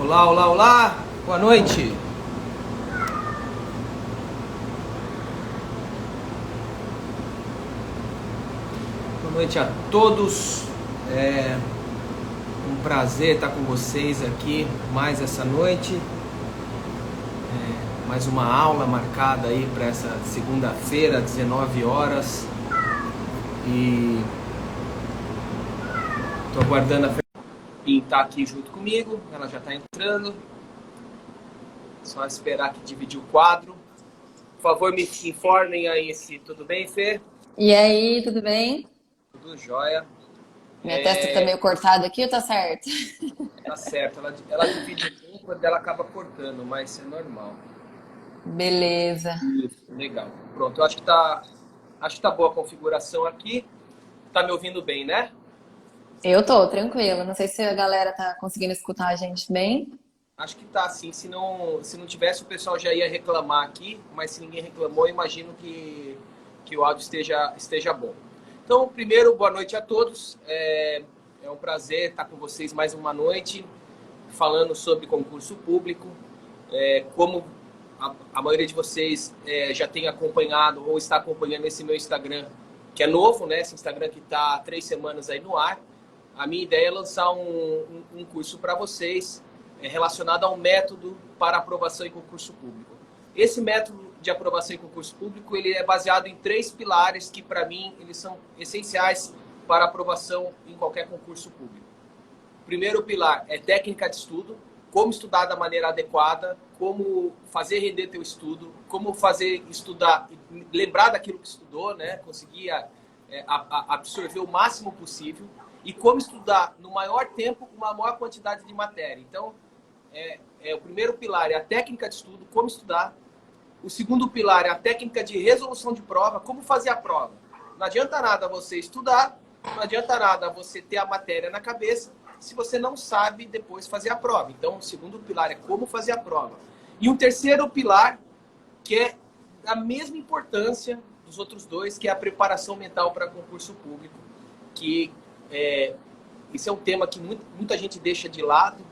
Olá, olá, olá! Boa noite! Boa noite a todos. É um prazer estar com vocês aqui mais essa noite. Mais uma aula marcada aí para essa segunda-feira, 19 horas. E estou aguardando a Fernanda estar aqui junto comigo. Ela já está entrando. Só esperar que dividir o quadro. Por favor, me informem aí se tudo bem, Fê? E aí, tudo bem? Tudo jóia. Minha testa tá meio cortada aqui ou tá certo? Tá certo, ela divide um pouco, quando ela acaba cortando, mas isso é normal. Beleza. Isso, legal. Pronto, eu acho que tá boa a configuração aqui. Tá me ouvindo bem, né? Eu tô tranquila. Não sei se a galera tá conseguindo escutar a gente bem. Acho que tá sim. Se não tivesse, o pessoal já ia reclamar aqui, mas se ninguém reclamou, eu imagino que o áudio esteja bom. Então, primeiro, boa noite a todos. É um prazer estar com vocês mais uma noite, falando sobre concurso público. Como a maioria de vocês já tem acompanhado ou está acompanhando esse meu Instagram, que é novo, né? Esse Instagram que está há 3 semanas aí no ar. A minha ideia é lançar um curso para vocês relacionado ao método para aprovação em concurso público. Esse método de aprovação em concurso público ele é baseado em 3 pilares que, para mim, eles são essenciais para aprovação em qualquer concurso público. O primeiro pilar é técnica de estudo, como estudar da maneira adequada, como fazer render teu estudo, como fazer estudar, lembrar daquilo que estudou, né? Conseguir absorver o máximo possível e como estudar no maior tempo uma maior quantidade de matéria. Então, o primeiro pilar é a técnica de estudo, como estudar. O segundo pilar é a técnica de resolução de prova, como fazer a prova. Não adianta nada você estudar, não adianta nada você ter a matéria na cabeça, se você não sabe depois fazer a prova. Então, o segundo pilar é como fazer a prova. E um terceiro pilar, que é da mesma importância dos outros dois, que é a preparação mental para concurso público, que esse é um tema que muita gente deixa de lado,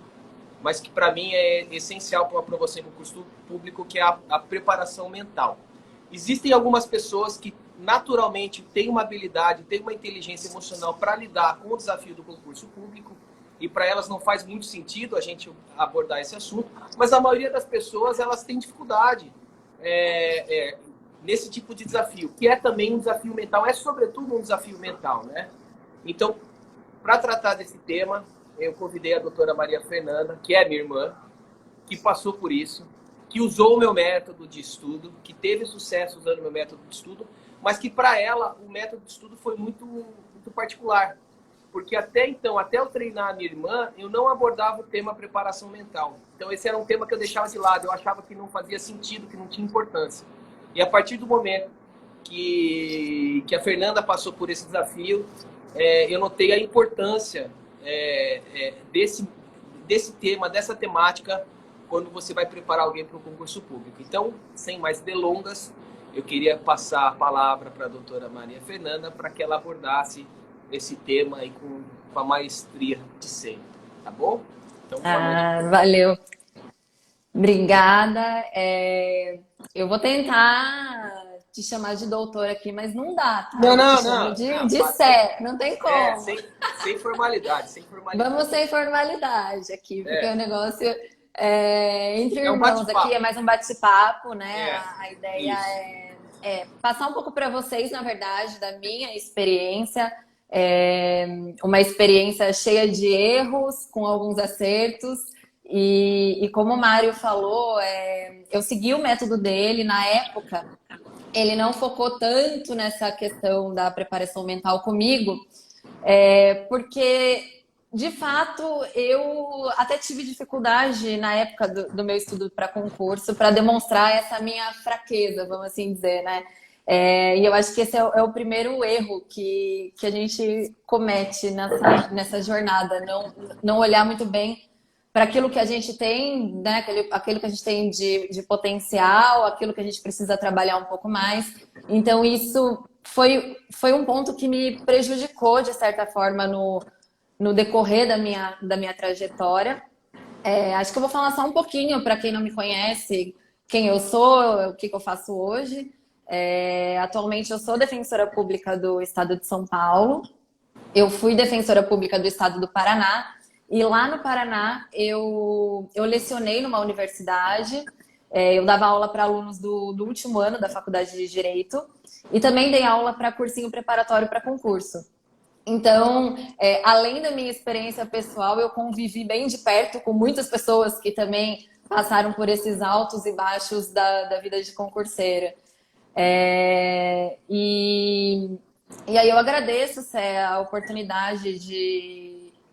mas que para mim é essencial para uma aprovação em concurso público, que é a preparação mental. Existem algumas pessoas que naturalmente têm uma habilidade, têm uma inteligência emocional para lidar com o desafio do concurso público, e para elas não faz muito sentido a gente abordar esse assunto, mas a maioria das pessoas elas têm dificuldade nesse tipo de desafio, que é também um desafio mental, é sobretudo um desafio mental, né? Então, para tratar desse tema, eu convidei a doutora Maria Fernanda, que é minha irmã, que passou por isso, que usou o meu método de estudo, que teve sucesso usando o meu método de estudo, mas que para ela o método de estudo foi muito, muito particular. Porque até então, até eu treinar a minha irmã, eu não abordava o tema preparação mental. Então esse era um tema que eu deixava de lado, eu achava que não fazia sentido, que não tinha importância. E a partir do momento que a Fernanda passou por esse desafio, eu notei a importância desse tema, dessa temática, quando você vai preparar alguém para o concurso público. Então, sem mais delongas, eu queria passar a palavra para a doutora Maria Fernanda para que ela abordasse esse tema aí com a maestria de sempre, tá bom? Então, boa noite. Valeu. Obrigada. Eu vou tentar te chamar de doutora aqui, mas não dá, tá? Não, Eu te não, chamo não. de Sé, não tem como. Sem formalidade, sem Vamos formalidade. sem formalidade aqui, porque o É, negócio entre é um irmãos aqui é bate-papo. mais um bate-papo, né? É, A ideia isso. é passar um pouco para vocês, na verdade, da minha experiência, uma experiência cheia de erros, com alguns acertos. E como o Mário falou, eu segui o método dele na época. Ele não focou tanto nessa questão da preparação mental comigo, porque, de fato, eu até tive dificuldade na época do meu estudo para concurso para demonstrar essa minha fraqueza, vamos assim dizer, né? E eu acho que esse é o primeiro erro que a gente comete nessa jornada, não olhar muito bem para aquilo que a gente tem, né? Aquilo que a gente tem de potencial, aquilo que a gente precisa trabalhar um pouco mais. Então, isso foi um ponto que me prejudicou, de certa forma, no decorrer da minha trajetória. Acho que eu vou falar só um pouquinho para quem não me conhece, quem eu sou, o que que eu faço hoje. Atualmente eu sou defensora pública do Estado de São Paulo. Eu fui defensora pública do Estado do Paraná. E lá no Paraná eu lecionei numa universidade. Eu dava aula para alunos do último ano da Faculdade de Direito. E também dei aula para cursinho preparatório para concurso. Então, além da minha experiência pessoal, eu convivi bem de perto com muitas pessoas que também passaram por esses altos e baixos da vida de concurseira. É, e, e aí eu agradeço, Sé, a oportunidade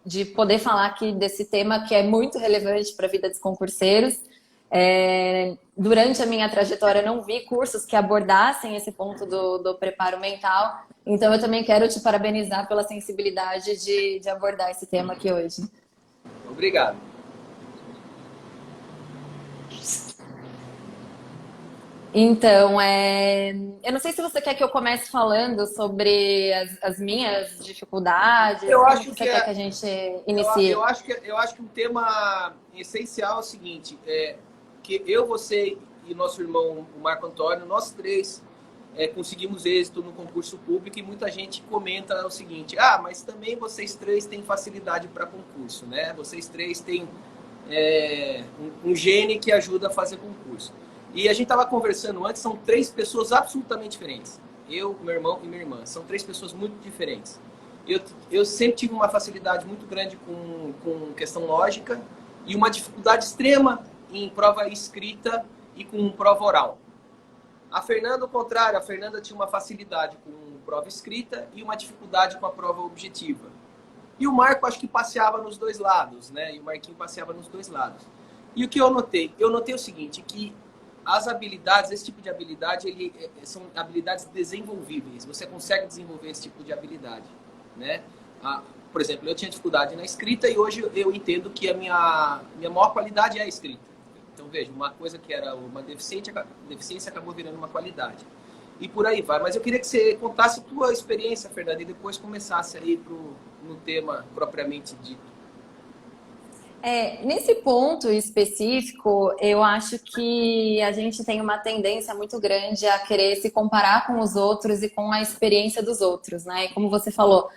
de poder falar aqui desse tema que é muito relevante para a vida dos concurseiros. Durante a minha trajetória, não vi cursos que abordassem esse ponto do preparo mental. Então, eu também quero te parabenizar pela sensibilidade de abordar esse tema aqui hoje. Obrigado. Então, eu não sei se você quer que eu comece falando sobre as minhas dificuldades, Eu como acho que que você quer que a gente inicie? eu acho que um tema essencial é o seguinte, que eu, você e nosso irmão, o Marco Antônio, nós três conseguimos êxito no concurso público e muita gente comenta o seguinte, mas também vocês três têm facilidade para concurso, né? Vocês três têm um gene que ajuda a fazer concurso. E a gente estava conversando antes, são três pessoas absolutamente diferentes. Eu, meu irmão e minha irmã. São três pessoas muito diferentes. Eu sempre tive uma facilidade muito grande com questão lógica e uma dificuldade extrema em prova escrita e com prova oral. A Fernanda, ao contrário, a Fernanda tinha uma facilidade com prova escrita e uma dificuldade com a prova objetiva. E o Marco acho que passeava nos dois lados, né? E o Marquinho passeava nos dois lados. E o que eu notei? Eu notei o seguinte, que as habilidades, esse tipo de habilidade, são habilidades desenvolvíveis. Você consegue desenvolver esse tipo de habilidade, né? Por exemplo, eu tinha dificuldade na escrita e hoje eu entendo que a minha maior qualidade é a escrita. Então, veja, uma coisa que era uma deficiência acabou virando uma qualidade. E por aí vai. Mas eu queria que você contasse a tua experiência, Fernanda, e depois começasse aí no tema propriamente dito. Nesse ponto específico, eu acho que a gente tem uma tendência muito grande a querer se comparar com os outros e com a experiência dos outros, né? E como você falou,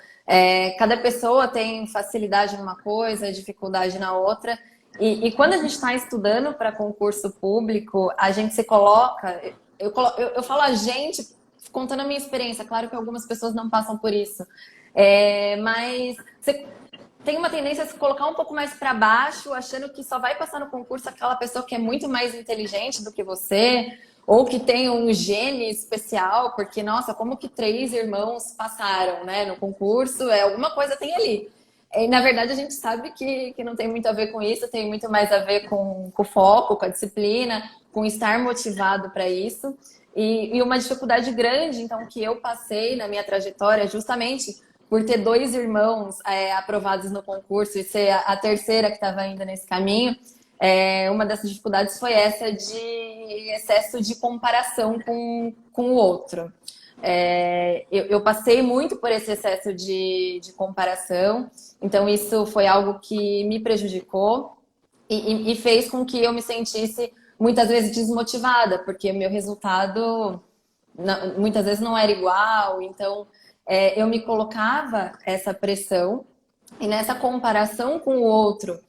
cada pessoa tem facilidade numa coisa, dificuldade na outra. E quando a gente está estudando para concurso público, a gente se coloca. Eu falo a gente, contando a minha experiência, claro que algumas pessoas não passam por isso. Mas você tem uma tendência a se colocar um pouco mais para baixo, achando que só vai passar no concurso aquela pessoa que é muito mais inteligente do que você, ou que tem um gene especial, porque, nossa, como que três irmãos passaram, né, no concurso? Alguma coisa tem ali. E, na verdade, a gente sabe que não tem muito a ver com isso, tem muito mais a ver com o foco, com a disciplina, com estar motivado para isso. E uma dificuldade grande, então, que eu passei na minha trajetória, justamente por ter dois irmãos aprovados no concurso e ser a terceira que estava ainda nesse caminho, uma dessas dificuldades foi essa de excesso de comparação com o outro. Eu passei muito por esse excesso de comparação, então isso foi algo que me prejudicou e fez com que eu me sentisse muitas vezes desmotivada, porque o meu resultado muitas vezes não era igual, então eu me colocava essa pressão e nessa comparação com o outro.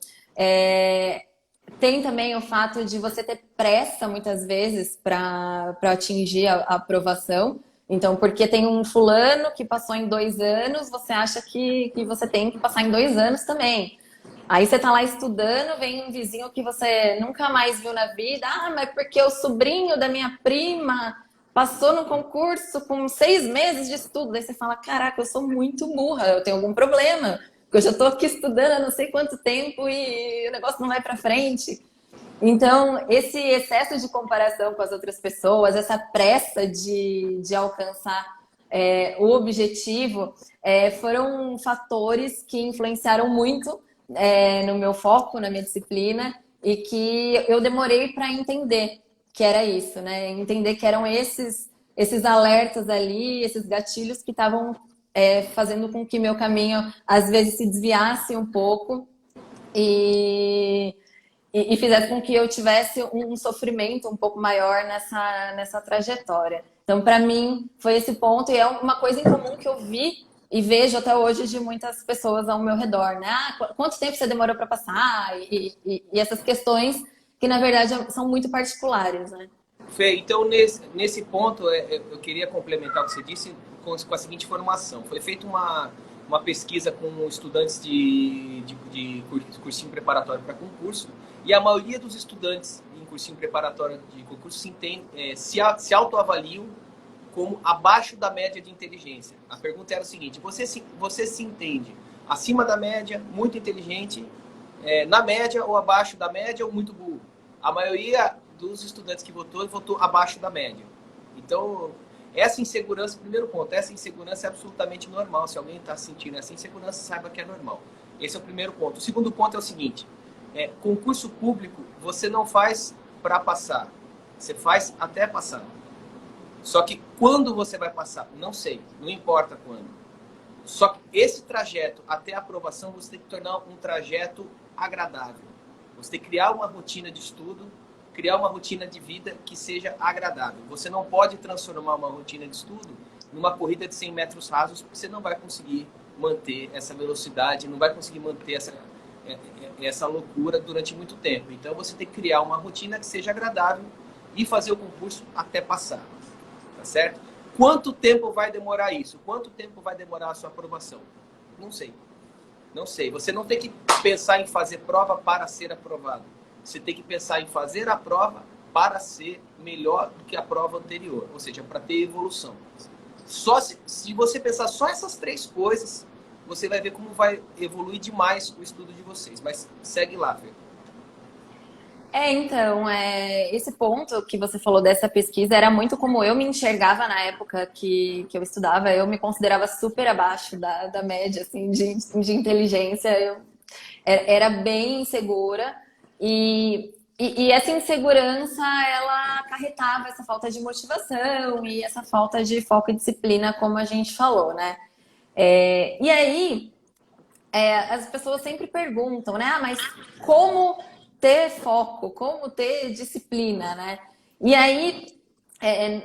Tem também o fato de você ter pressa muitas vezes para atingir a aprovação. Então, porque tem um fulano que passou em 2 anos, você acha que você tem que passar em 2 anos também. Aí você tá lá estudando, vem um vizinho que você nunca mais viu na vida. Mas porque o sobrinho da minha prima passou no concurso com 6 meses de estudo. Aí você fala, caraca, eu sou muito burra, eu tenho algum problema. Porque eu já tô aqui estudando há não sei quanto tempo e o negócio não vai pra frente. Então, esse excesso de comparação com as outras pessoas, essa pressa de alcançar o objetivo, foram fatores que influenciaram muito no meu foco, na minha disciplina, e que eu demorei para entender que era isso, né? Entender que eram esses alertas ali, esses gatilhos que estavam fazendo com que meu caminho, às vezes, se desviasse um pouco. e fizesse com que eu tivesse um sofrimento um pouco maior nessa trajetória. Então, para mim, foi esse ponto, e é uma coisa em comum que eu vi e vejo até hoje de muitas pessoas ao meu redor, né? Ah, quanto tempo você demorou para passar? E essas questões que, na verdade, são muito particulares, né? Fê, então nesse ponto eu queria complementar o que você disse com a seguinte informação. Foi feita uma pesquisa com estudantes de cursinho preparatório para concurso, e a maioria dos estudantes em cursinho preparatório de concurso se autoavaliam como abaixo da média de inteligência. A pergunta era o seguinte: você se entende acima da média, muito inteligente, na média ou abaixo da média ou muito burro? A maioria dos estudantes que votou abaixo da média. Então, essa insegurança, primeiro ponto, essa insegurança é absolutamente normal. Se alguém está sentindo essa insegurança, saiba que é normal. Esse é o primeiro ponto. O segundo ponto é o seguinte: concurso público você não faz para passar, você faz até passar. Só que quando você vai passar, não sei, não importa quando. Só que esse trajeto até a aprovação você tem que tornar um trajeto agradável. Você tem que criar uma rotina de estudo, criar uma rotina de vida que seja agradável. Você não pode transformar uma rotina de estudo numa corrida de 100 metros rasos, porque você não vai conseguir manter essa velocidade, não vai conseguir manter essa loucura durante muito tempo. Então você tem que criar uma rotina que seja agradável e fazer o concurso até passar. Tá certo? Quanto tempo vai demorar isso? Quanto tempo vai demorar a sua aprovação? Não sei. Não sei. Você não tem que pensar em fazer prova para ser aprovado. Você tem que pensar em fazer a prova para ser melhor do que a prova anterior. Ou seja, para ter evolução. Só se você pensar só essas três coisas, você vai ver como vai evoluir demais o estudo de vocês. Mas segue lá, Fê. Então, esse ponto que você falou dessa pesquisa era muito como eu me enxergava na época que eu estudava. Eu me considerava super abaixo da média, assim, de inteligência. Eu era bem insegura e essa insegurança, ela acarretava essa falta de motivação e essa falta de foco e disciplina, como a gente falou, né? E aí, as pessoas sempre perguntam, né? Ah, mas como ter foco, como ter disciplina, né? E aí,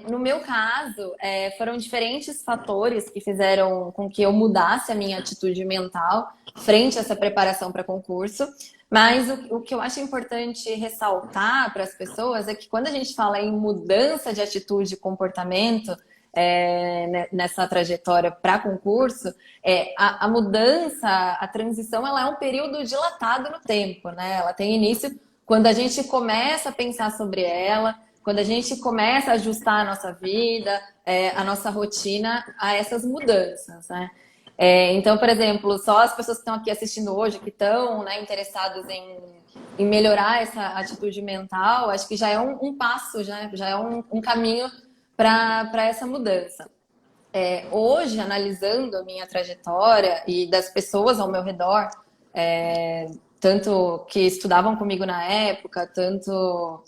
no meu caso, foram diferentes fatores que fizeram com que eu mudasse a minha atitude mental frente a essa preparação para concurso. Mas o que eu acho importante ressaltar para as pessoas é que quando a gente fala em mudança de atitude e comportamento, nessa trajetória para concurso, a mudança, a transição, ela é um período dilatado no tempo, né? Ela tem início quando a gente começa a pensar sobre ela, quando a gente começa a ajustar a nossa vida, a nossa rotina a essas mudanças, né? Então, por exemplo, só as pessoas que estão aqui assistindo hoje, que estão, né, interessadas em melhorar essa atitude mental, acho que já é um passo, já é um caminho para essa mudança. Hoje, analisando a minha trajetória e das pessoas ao meu redor, tanto que estudavam comigo na época, tanto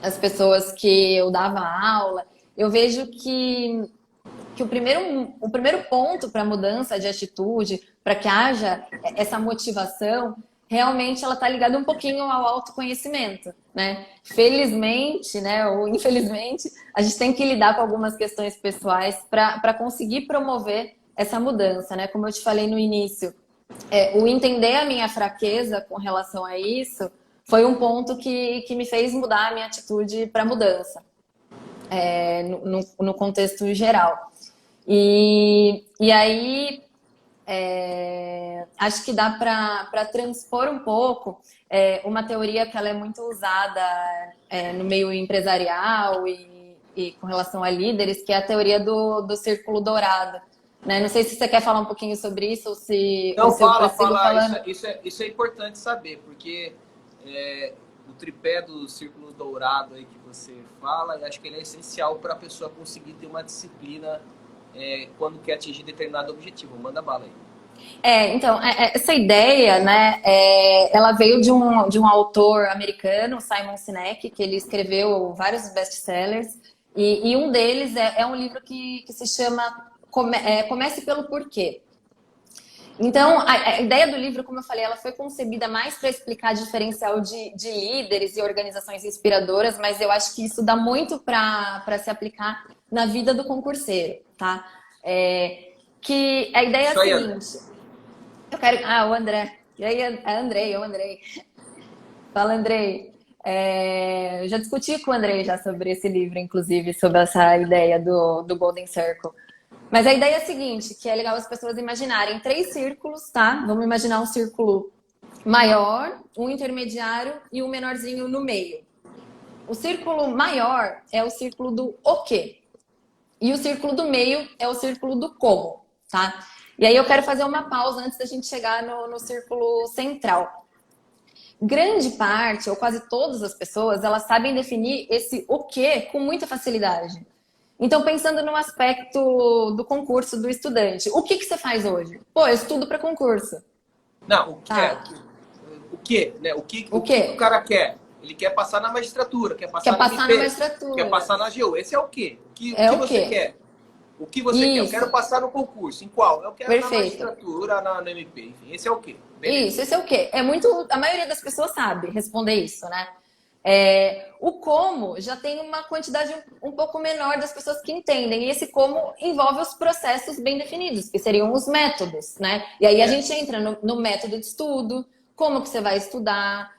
as pessoas que eu dava aula, eu vejo que o primeiro ponto para a mudança de atitude, para que haja essa motivação, realmente ela está ligada um pouquinho ao autoconhecimento, né? Felizmente, né, ou infelizmente, a gente tem que lidar com algumas questões pessoais para conseguir promover essa mudança, né? Como eu te falei no início, o entender a minha fraqueza com relação a isso foi um ponto que me fez mudar a minha atitude para a mudança, no contexto geral. E aí, acho que dá para transpor um pouco uma teoria que ela é muito usada no meio empresarial e com relação a líderes, que é a teoria do círculo dourado. Né? Não sei se você quer falar um pouquinho sobre isso ou se Não, eu fala. falando. Isso é importante saber, porque o tripé do círculo dourado aí que você fala, eu acho que ele é essencial para a pessoa conseguir ter uma disciplina quando quer atingir determinado objetivo. Manda bala aí. Então, essa ideia, né, ela veio de um autor americano, Simon Sinek, que ele escreveu vários best-sellers, e um deles é um livro que se chama Comece pelo Porquê. Então, a ideia do livro, como eu falei, ela foi concebida mais para explicar diferencial de líderes e organizações inspiradoras, mas eu acho que isso dá muito para se aplicar na vida do concurseiro, tá? Que a ideia é a Isso aí, André. seguinte, eu quero... Ah, o André. E aí, o Andrei. Fala, Andrei. Eu já discuti com o Andrei já sobre esse livro, inclusive, sobre essa ideia do Golden Circle. Mas a ideia é a seguinte, que é legal as pessoas imaginarem 3 círculos, tá? Vamos imaginar um círculo maior, um intermediário e um menorzinho no meio. O círculo maior é o círculo do o quê? E o círculo do meio é o círculo do como, tá? E aí eu quero fazer uma pausa antes da gente chegar no círculo central. Grande parte, ou quase todas as pessoas, elas sabem definir esse o quê com muita facilidade. Então, pensando no aspecto do concurso do estudante, o que você faz hoje? Pô, eu estudo para concurso. Não, Tá. o que, né? O que O o quê? cara quer? Ele quer passar na magistratura, quer passar Quer na passar na MP, quer magistratura. passar na AGU. Esse é o quê? O É que o você quê? quer? O que você quer? Eu quero Isso. passar no concurso. Em qual? Eu quero na Perfeito. magistratura, na MP. Enfim, esse é o quê? Beleza. Isso, esse é o quê? É muito. A maioria das pessoas sabe responder isso, né? O como já tem uma quantidade um pouco menor das pessoas que entendem. E esse como envolve os processos bem definidos, que seriam os métodos, né? E aí a É. gente entra no método de estudo, como que você vai estudar,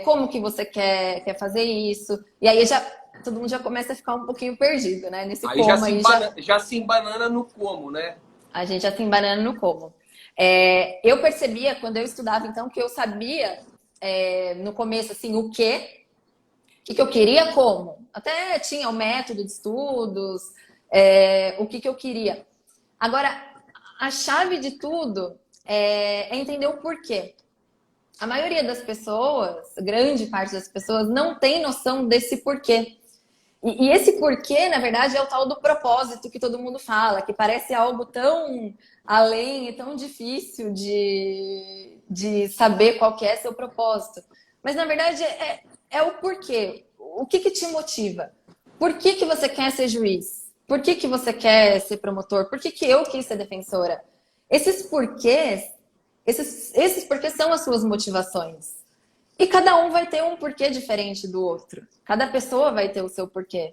como que você quer fazer isso. E aí todo mundo já começa a ficar um pouquinho perdido, né? Nesse Aí como aí já. já se embanana no como, né? A gente já se embanana no como. Eu percebia, quando eu estudava, então, que eu sabia, no começo, assim, o que eu queria como. Até tinha o método de estudos, o que eu queria. Agora, a chave de tudo é entender o porquê. A maioria das pessoas, grande parte das pessoas, não tem noção desse porquê. E esse porquê, na verdade, é o tal do propósito que todo mundo fala, que parece algo tão além e tão difícil de saber qual que é seu propósito. Mas, na verdade, é o porquê. O que te motiva? Por que você quer ser juiz? Por que você quer ser promotor? Por que eu quis ser defensora? Esses porquês, esses porquês são as suas motivações. E cada um vai ter um porquê diferente do outro. Cada pessoa vai ter o seu porquê.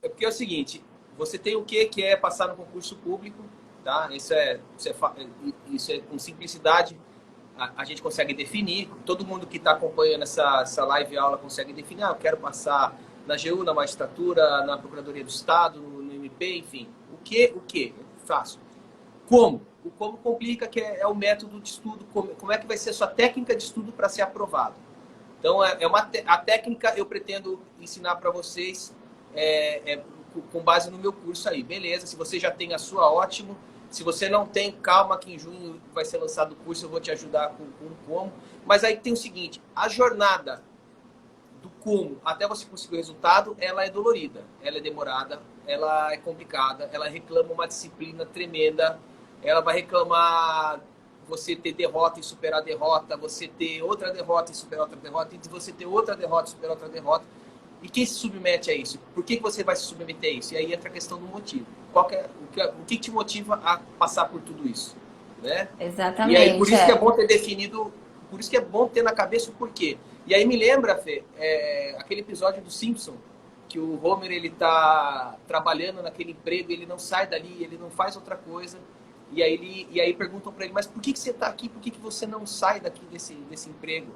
É porque é o seguinte, você tem o que é passar no concurso público, tá? Isso é com simplicidade, a gente consegue definir. Todo mundo que está acompanhando essa live aula consegue definir. Eu quero passar na AGU, na magistratura, na Procuradoria do Estado, no MP, enfim. O que? É fácil. Como? O como complica, que é o método de estudo, como é que vai ser a sua técnica de estudo para ser aprovado. Então, a técnica eu pretendo ensinar para vocês com base no meu curso aí. Beleza, se você já tem a sua, ótimo. Se você não tem, calma que em junho vai ser lançado o curso, eu vou te ajudar com como. Mas aí tem o seguinte, a jornada do como até você conseguir o resultado, ela é dolorida, ela é demorada, ela é complicada, ela reclama uma disciplina tremenda, ela vai reclamar você ter derrota e superar a derrota, você ter outra derrota e superar outra derrota, e você ter outra derrota e superar outra derrota. E quem se submete a isso? Por que você vai se submeter a isso? E aí entra a questão do motivo. O que te motiva a passar por tudo isso? Né? Exatamente. E aí, por isso que é bom ter definido, por isso que é bom ter na cabeça o porquê. E aí me lembra, Fê, aquele episódio do Simpson, que o Homer ele tá trabalhando naquele emprego, ele não sai dali, ele não faz outra coisa. E aí perguntam para ele, mas por que você está aqui? Por que você não sai daqui desse emprego?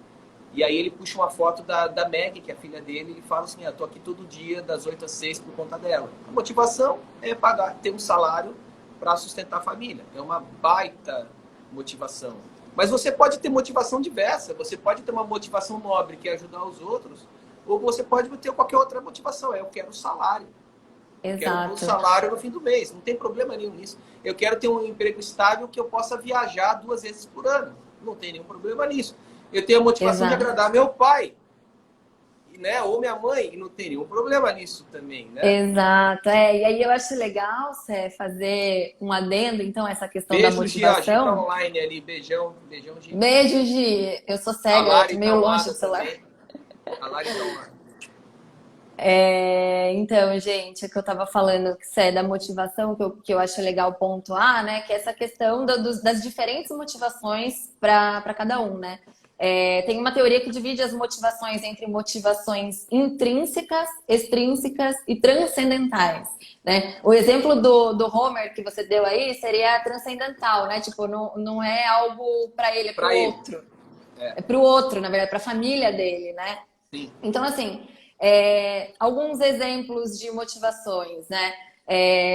E aí ele puxa uma foto da Meg, que é a filha dele, e fala assim, tô aqui todo dia, das 8 às 6, por conta dela. A motivação é ter um salário para sustentar a família. É uma baita motivação. Mas você pode ter motivação diversa. Você pode ter uma motivação nobre, que é ajudar os outros, ou você pode ter qualquer outra motivação. Eu quero salário. Exato. Quero um salário no fim do mês. Não tem problema nenhum nisso. Eu quero ter um emprego estável que eu possa viajar 2 vezes por ano. Não tem nenhum problema nisso. Eu tenho a motivação de agradar meu pai, né? Ou minha mãe, e não tem nenhum problema nisso também, né? Exato. E aí eu acho legal você fazer um adendo, então, essa questão da Beijo, Gi, a Gi tá motivação. online ali. Beijão, Gi. Beijo, Gi. Eu sou A cega, eu tô Lari tá meio longe do amada celular. também. A Lari tá online. Então, gente, é que eu estava falando que isso é da motivação, que eu acho legal pontuar, né? Que é essa questão das diferentes motivações para cada um, né? Tem uma teoria que divide as motivações entre motivações intrínsecas, extrínsecas e transcendentais, né? O exemplo do Homer que você deu aí seria a transcendental, né? Tipo, não é algo para ele, é para Para o ele. outro. É, É para o outro, na verdade, para a família dele, né? sim. Então, assim, alguns exemplos de motivações, né?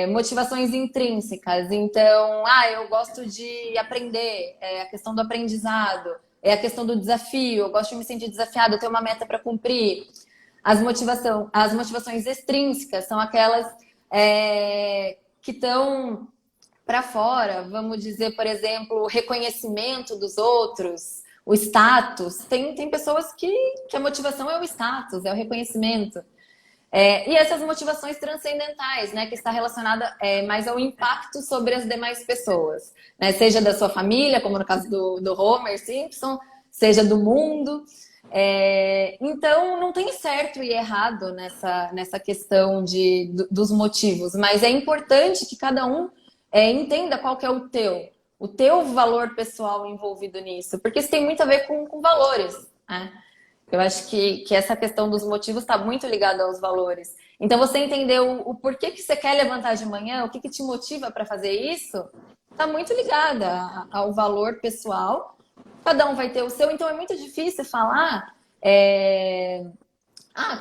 Motivações intrínsecas. Então, eu gosto de aprender, a questão do aprendizado, é a questão do desafio, eu gosto de me sentir desafiado, eu tenho uma meta para cumprir. As motivações extrínsecas são aquelas que estão para fora, vamos dizer, por exemplo, o reconhecimento dos outros, o status. Tem pessoas que a motivação é o status, é o reconhecimento. E essas motivações transcendentais, né, que está relacionada mais ao impacto sobre as demais pessoas, né, seja da sua família, como no caso do Homer Simpson, seja do mundo. Então, não tem certo e errado nessa questão dos motivos, mas é importante que cada um entenda qual que é o teu valor pessoal envolvido nisso, porque isso tem muito a ver com valores, né? Eu acho que essa questão dos motivos está muito ligada aos valores. Então, você entender o porquê que você quer levantar de manhã, o que te motiva para fazer isso, está muito ligada ao valor pessoal. Cada um vai ter o seu, então é muito difícil falar.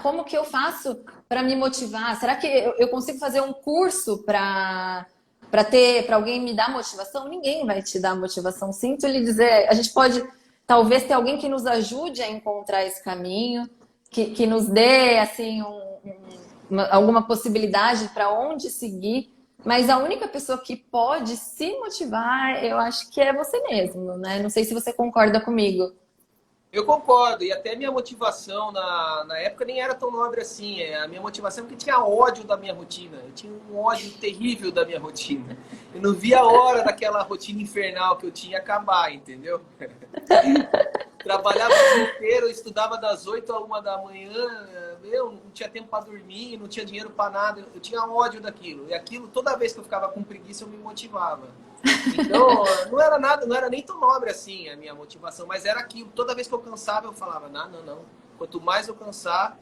Como que eu faço para me motivar? Será que eu consigo fazer um curso para alguém me dar motivação? Ninguém vai te dar motivação. Sinto lhe dizer, a gente pode talvez ter alguém que nos ajude a encontrar esse caminho, que nos dê assim alguma possibilidade para onde seguir. Mas a única pessoa que pode se motivar, eu acho que é você mesmo, né? Não sei se você concorda comigo. Eu concordo, e até minha motivação na época nem era tão nobre assim. A minha motivação é porque tinha ódio da minha rotina. Eu tinha um ódio terrível da minha rotina. Eu não via a hora daquela rotina infernal que eu tinha acabar, entendeu? Trabalhava o dia inteiro, eu estudava das 8 à 1 da manhã, não tinha tempo para dormir, não tinha dinheiro para nada, eu tinha ódio daquilo. E aquilo, toda vez que eu ficava com preguiça, eu me motivava. Então, não era nada, não era nem tão nobre assim a minha motivação, mas era aquilo. Toda vez que eu cansava, eu falava, não. Quanto mais eu cansar,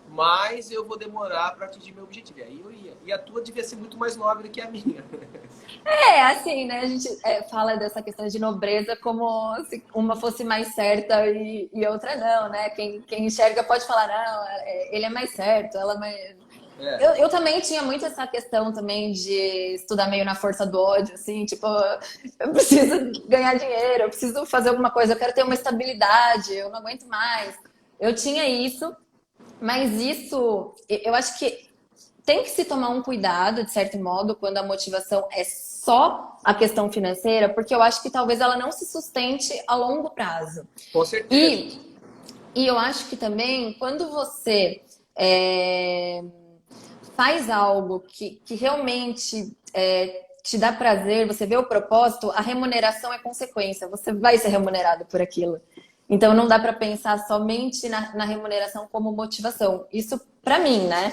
mais eu vou demorar para atingir meu objetivo. E aí eu ia. E a tua devia ser muito mais nobre que a minha. Assim, né? A gente fala dessa questão de nobreza como se uma fosse mais certa e outra não, né? Quem enxerga pode falar, não, ele é mais certo, ela é mais. Eu também tinha muito essa questão também de estudar meio na força do ódio, assim, tipo, eu preciso ganhar dinheiro, eu preciso fazer alguma coisa, eu quero ter uma estabilidade, eu não aguento mais. Eu tinha isso, mas isso, eu acho que tem que se tomar um cuidado, de certo modo, quando a motivação é só a questão financeira, porque eu acho que talvez ela não se sustente a longo prazo. Com certeza. E eu acho que também, quando você faz algo que realmente te dá prazer, você vê o propósito, a remuneração é consequência, você vai ser remunerado por aquilo. Então não dá para pensar somente na remuneração como motivação. Isso para mim, né?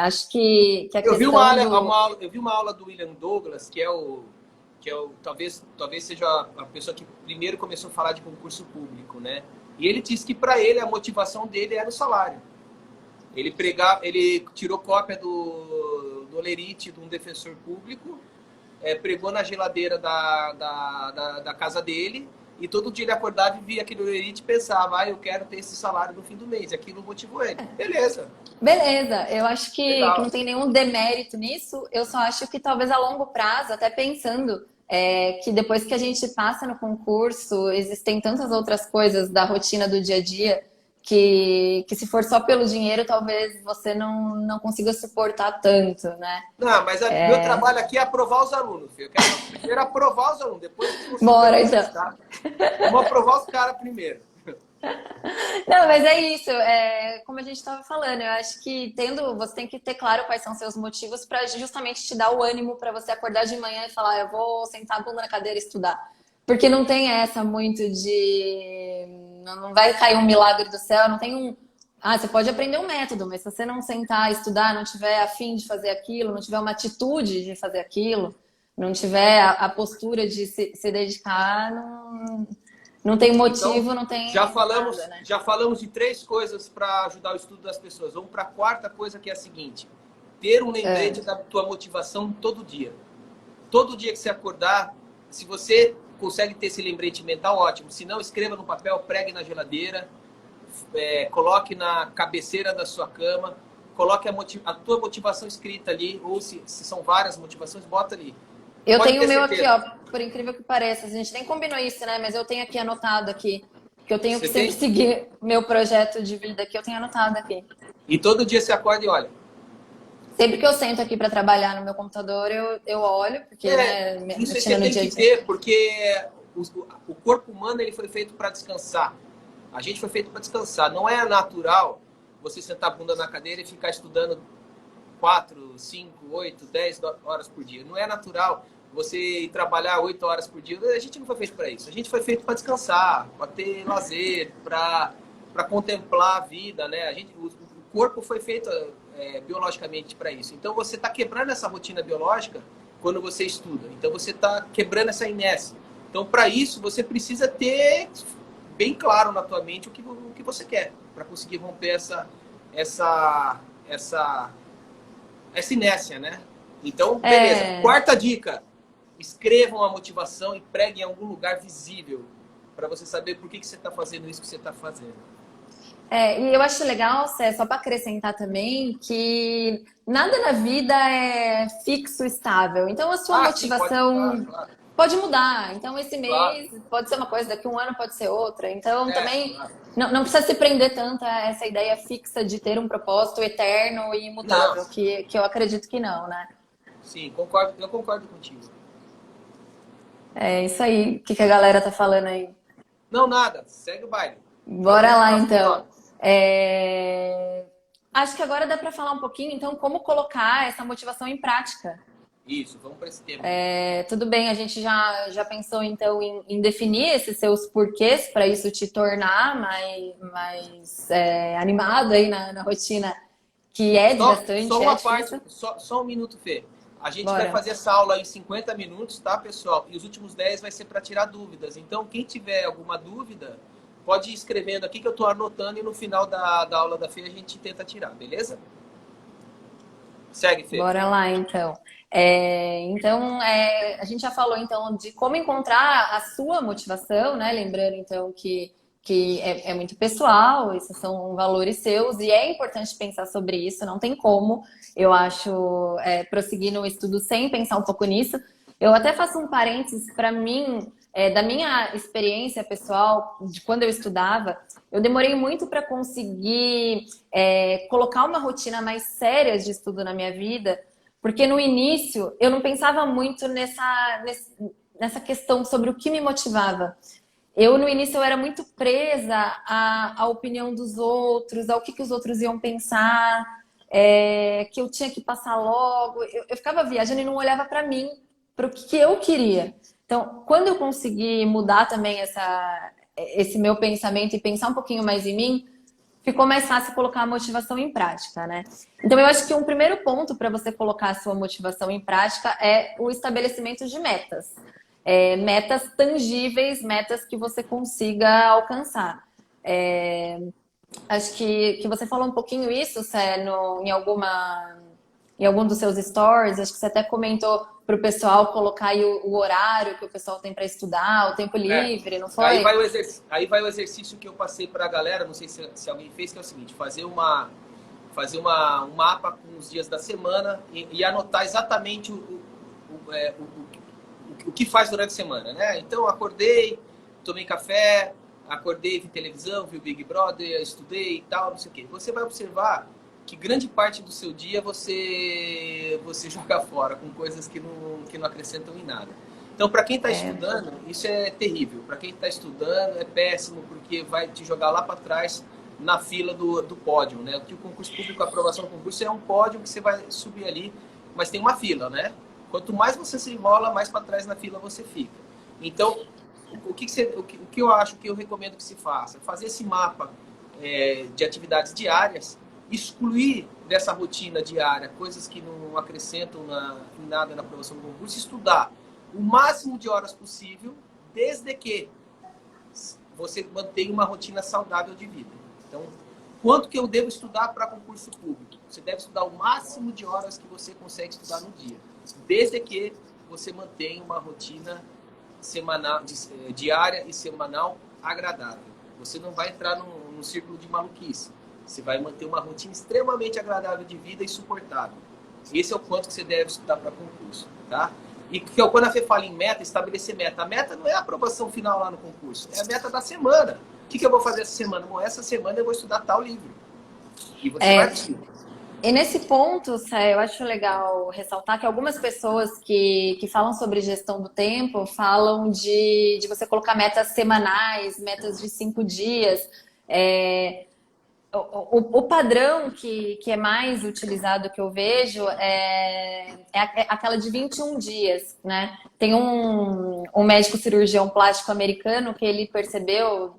Acho que a Eu vi questão eu vi uma aula do William Douglas, talvez seja a pessoa que primeiro começou a falar de concurso público, né? E ele disse que para ele a motivação dele era o salário. Ele tirou cópia do Olerite de um defensor público, pregou na geladeira da casa dele, e todo dia ele acordava e via aquele Olerite e pensava, eu quero ter esse salário no fim do mês. E aquilo motivou ele. Beleza, eu acho que não tem nenhum demérito nisso, eu só acho que talvez a longo prazo, até pensando que depois que a gente passa no concurso, existem tantas outras coisas da rotina do dia a dia que se for só pelo dinheiro, talvez você não consiga suportar tanto, né? Não, mas meu trabalho aqui é aprovar os alunos, filho. Eu quero primeiro aprovar os alunos, depois vocês Bora, então. tá? Vamos aprovar os caras primeiro. Não, mas é isso. Como a gente estava falando, eu acho que você tem que ter claro quais são seus motivos para justamente te dar o ânimo para você acordar de manhã e falar, eu vou sentar a bunda na cadeira e estudar. Porque não tem essa muito de... Não vai cair um milagre do céu, não tem Ah, você pode aprender um método, mas se você não sentar, estudar, não tiver a fim de fazer aquilo, não tiver uma atitude de fazer aquilo, não tiver a postura de se dedicar, não tem Então, motivo, não tem nada, né? já falamos de 3 coisas para ajudar o estudo das pessoas. Vamos para a quarta coisa, que é a seguinte: ter um lembrete da tua motivação todo dia. Todo dia que você acordar, se você consegue ter esse lembrete mental, ótimo. Se não, escreva no papel, pregue na geladeira, coloque na cabeceira da sua cama, coloque a tua motivação escrita ali, ou se são várias motivações, bota ali. Eu Pode tenho o ter meu aqui, certeza. ó, por incrível que pareça. A gente nem combinou isso, né? Mas eu tenho aqui anotado aqui, que eu tenho que Você sempre tem? seguir meu projeto de vida aqui, eu tenho anotado aqui. E todo dia você acorda e olha. Sempre que eu sento aqui para trabalhar no meu computador, eu olho, porque, né, minha Isso rotina você no tem dia a que dia. ter, porque o corpo humano ele foi feito para descansar. A gente foi feito para descansar. Não é natural você sentar a bunda na cadeira e ficar estudando 4, 5, 8, 10 horas por dia. Não é natural você ir trabalhar 8 horas por dia. A gente não foi feito para isso. A gente foi feito para descansar, para ter lazer, para contemplar a vida, né? O corpo foi feito biologicamente para isso. Então você está quebrando essa rotina biológica quando você estuda. Então você está quebrando essa inércia. Então para isso você precisa ter bem claro na tua mente o que você quer para conseguir romper essa inércia, né? Então, beleza. É, Quarta dica: escrevam a motivação e preguem em algum lugar visível para você saber por que você está fazendo isso que você está fazendo. e eu acho legal, Cé, só para acrescentar também, que nada na vida é fixo, estável. Então, a sua Ah, sim, pode mudar, motivação claro, pode mudar. Então, esse claro. mês pode ser uma coisa, daqui a um ano pode ser outra. Então, também Claro. não precisa se prender tanto a essa ideia fixa de ter um propósito eterno e Não, imutável, que eu acredito que não, né? sim, concordo, eu concordo contigo. É isso aí. O que a galera tá falando aí? Não, nada, segue o baile. Vamos Bora pro lá, próximo então. tópico. Acho que agora dá para falar um pouquinho, então, como colocar essa motivação em prática. Isso, vamos para esse tema. Tudo bem, a gente já pensou então em definir esses seus porquês para isso te tornar mais animado aí na rotina que é Só desgastante, é uma parte, difícil. só um minuto, Fê. A gente vai Bora. fazer essa aula em 50 minutos, tá, pessoal? E os últimos 10 vai ser para tirar dúvidas. Então, quem tiver alguma dúvida, pode ir escrevendo aqui que eu estou anotando e no final da aula da Fê a gente tenta tirar, beleza? Segue, Fê. Bora lá, então. A gente já falou então de como encontrar a sua motivação, né? Lembrando então que é muito pessoal, esses são valores seus e é importante pensar sobre isso. Não tem como, eu acho, prosseguir no estudo sem pensar um pouco nisso. Eu até faço um parênteses para mim, da minha experiência pessoal, de quando eu estudava, eu demorei muito para conseguir colocar uma rotina mais séria de estudo na minha vida, porque no início eu não pensava muito nessa questão sobre o que me motivava. No início, eu era muito presa à opinião dos outros, ao que os outros iam pensar, que eu tinha que passar logo. Eu ficava viajando e não olhava para mim, para o que eu queria. Então, quando eu consegui mudar também esse meu pensamento e pensar um pouquinho mais em mim, ficou mais fácil colocar a motivação em prática, né? Então, eu acho que um primeiro ponto para você colocar a sua motivação em prática é o estabelecimento de metas. Metas tangíveis, metas que você consiga alcançar. Acho que você falou um pouquinho isso, Sé, em algum dos seus stories. Acho que você até comentou para o pessoal colocar aí o horário que o pessoal tem para estudar, o tempo É. livre, não Aí foi? aí vai o exercício que eu passei para a galera, não sei se alguém fez, que é o seguinte: fazer um mapa com os dias da semana e anotar exatamente o que faz durante a semana, né? Então, acordei, tomei café, acordei, vi televisão, vi o Big Brother, estudei e tal, não sei o quê. Você vai observar que grande parte do seu dia você joga fora com coisas que não acrescentam em nada. Então, para quem está estudando, isso é terrível. Para quem está estudando, é péssimo, porque vai te jogar lá para trás na fila do pódio, né? Que o concurso público, a aprovação do concurso é um pódio que você vai subir ali, mas tem uma fila, né? Quanto mais você se enrola, mais para trás na fila você fica. Então, o que eu acho que eu recomendo que se faça? Fazer esse mapa de atividades diárias, excluir dessa rotina diária coisas que não acrescentam em nada na aprovação do concurso, estudar o máximo de horas possível, desde que você mantenha uma rotina saudável de vida. Então, quanto que eu devo estudar para concurso público? Você deve estudar o máximo de horas que você consegue estudar no dia, desde que você mantenha uma rotina semanal, diária e semanal agradável. Você não vai entrar num círculo de maluquice. Você vai manter uma rotina extremamente agradável de vida e suportável. Esse é o quanto que você deve estudar para concurso, tá? E quando a Fê fala em meta, estabelecer meta. A meta não é a aprovação final lá no concurso, é a meta da semana. O que eu vou fazer essa semana? Bom, essa semana eu vou estudar tal livro. E você vai assistir. E nesse ponto, Sé, eu acho legal ressaltar que algumas pessoas que falam sobre gestão do tempo falam de você colocar metas semanais, metas de 5 dias. O padrão que é mais utilizado, que eu vejo, é aquela de 21 dias, né? Tem um médico cirurgião plástico americano que ele percebeu,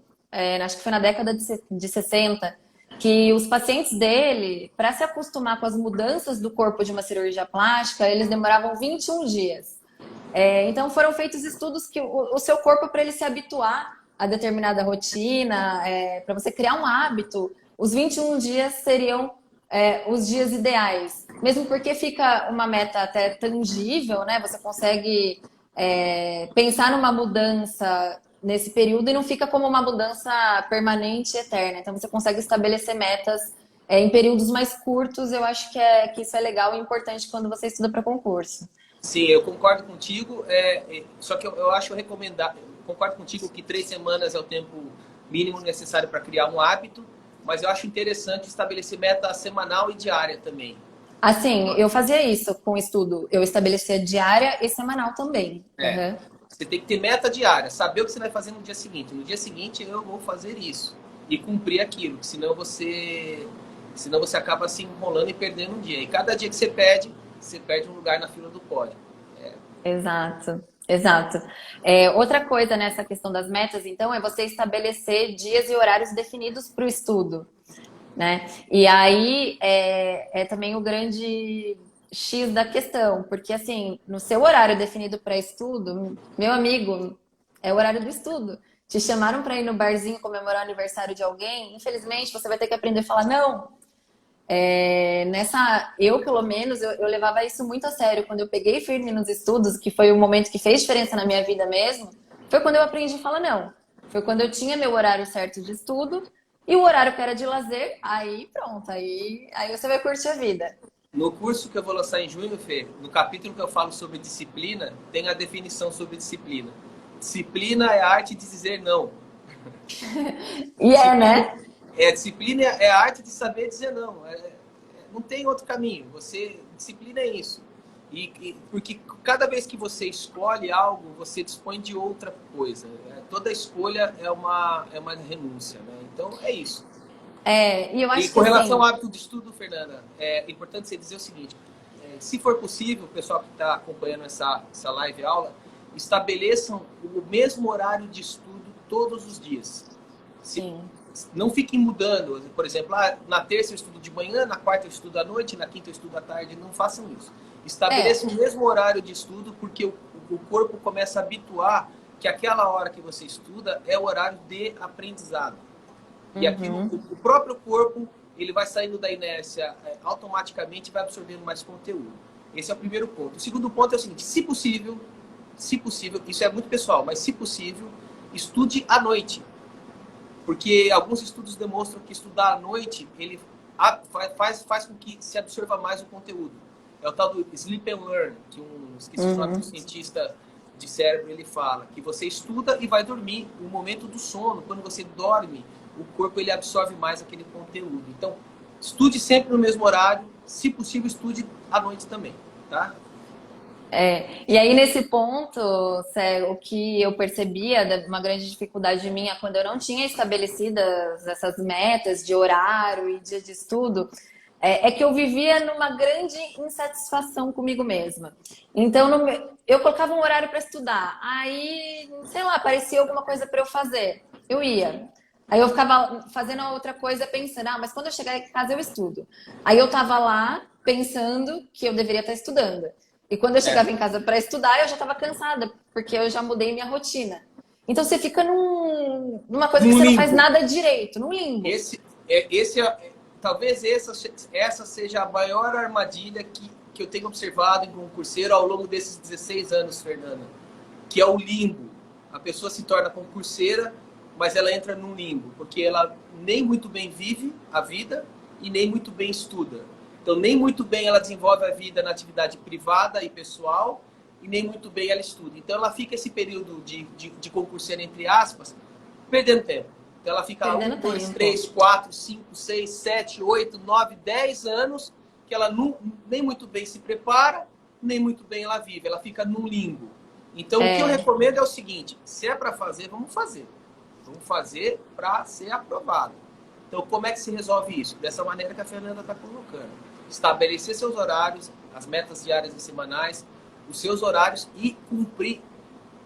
acho que foi na década de 60, que os pacientes dele, para se acostumar com as mudanças do corpo de uma cirurgia plástica, eles demoravam 21 dias. Então foram feitos estudos que o seu corpo, para ele se habituar a determinada rotina, para você criar um hábito, os 21 dias seriam os dias ideais. Mesmo porque fica uma meta até tangível, né? Você consegue pensar numa mudança nesse período e não fica como uma mudança permanente e eterna. Então você consegue estabelecer metas em períodos mais curtos. Eu acho que isso é legal e importante quando você estuda para concurso. Sim, eu concordo contigo, só que eu acho recomendável, concordo contigo que 3 semanas é o tempo mínimo necessário para criar um hábito, mas eu acho interessante estabelecer meta semanal e diária também. Assim, eu fazia isso com o estudo. Eu estabelecia diária e semanal também. Uhum. Você tem que ter meta diária, saber o que você vai fazer no dia seguinte. No dia seguinte eu vou fazer isso e cumprir aquilo, senão você acaba se enrolando e perdendo um dia. E cada dia que você perde um lugar na fila do pódio. Exato, exato. Outra coisa nessa questão das metas, então, é você estabelecer dias e horários definidos para o estudo, né? E aí é também o grande X da questão, porque assim, no seu horário definido para estudo, meu amigo, é o horário do estudo. Te chamaram para ir no barzinho comemorar o aniversário de alguém, infelizmente você vai ter que aprender a falar não. Eu pelo menos, eu levava isso muito a sério. Quando eu peguei firme nos estudos, que foi o momento que fez diferença na minha vida mesmo, foi quando eu aprendi a falar não. Foi quando eu tinha meu horário certo de estudo e o horário que era de lazer, aí pronto, aí você vai curtir a vida. No curso que eu vou lançar em junho, Fê, no capítulo que eu falo sobre disciplina, tem a definição sobre disciplina. Disciplina é a arte de dizer não. Né? Disciplina é a arte de saber dizer não. Não tem outro caminho. Disciplina é isso. Porque cada vez que você escolhe algo, você dispõe de outra coisa. Toda escolha é uma renúncia, né? Então é isso. E eu acho com que relação assim... ao hábito de estudo, Fernanda, é importante você dizer o seguinte: se for possível, o pessoal que está acompanhando essa live aula, estabeleçam o mesmo horário de estudo todos os dias. Sim. Não fiquem mudando. Por exemplo, na terça eu estudo de manhã, na quarta eu estudo à noite, na quinta eu estudo à tarde. Não façam isso. Estabeleçam o mesmo horário de estudo, porque o corpo começa a habituar que aquela hora que você estuda é o horário de aprendizado. E aquilo, o próprio corpo, ele vai saindo da inércia automaticamente e vai absorvendo mais conteúdo. Esse é o primeiro ponto. O segundo ponto é o seguinte: se possível, isso é muito pessoal, mas se possível, estude à noite. Porque alguns estudos demonstram que estudar à noite, ele faz com que se absorva mais o conteúdo. É o tal do sleep and learn, que esqueci o nome do cientista de cérebro, ele fala, que você estuda e vai dormir. No momento do sono, quando você dorme, o corpo ele absorve mais aquele conteúdo. Então, estude sempre no mesmo horário, se possível, estude à noite também, tá? E aí nesse ponto, o que eu percebia, uma grande dificuldade minha quando eu não tinha estabelecidas essas metas de horário e dia de estudo, é que eu vivia numa grande insatisfação comigo mesma. Então, eu colocava um horário para estudar, aí, sei lá, aparecia alguma coisa para eu fazer. Eu ia. Aí eu ficava fazendo a outra coisa pensando, mas quando eu chegar em casa eu estudo. Aí eu tava lá pensando que eu deveria estar estudando. E quando eu chegava em casa para estudar, eu já estava cansada, porque eu já mudei minha rotina. Então você fica numa coisa que No você não faz limbo. nada direito, num limbo. Talvez essa seja a maior armadilha que eu tenho observado em concurseiro ao longo desses 16 anos, Fernanda, que é o limbo. A pessoa se torna concurseira, mas ela entra num limbo, porque ela nem muito bem vive a vida e nem muito bem estuda. Então, nem muito bem ela desenvolve a vida na atividade privada e pessoal, e nem muito bem ela estuda. Então, ela fica esse período de concurseiro, entre aspas, perdendo tempo. Então, ela fica Perdendo 1, 2, tempo. 3, 4, 5, 6, 7, 8, 9, 10 anos que ela nem muito bem se prepara, nem muito bem ela vive. Ela fica num limbo. Então, o que eu recomendo é o seguinte: se é para fazer, vamos fazer. Vamos fazer para ser aprovado. Então, como é que se resolve isso? Dessa maneira que a Fernanda está colocando. Estabelecer seus horários, as metas diárias e semanais, os seus horários e cumprir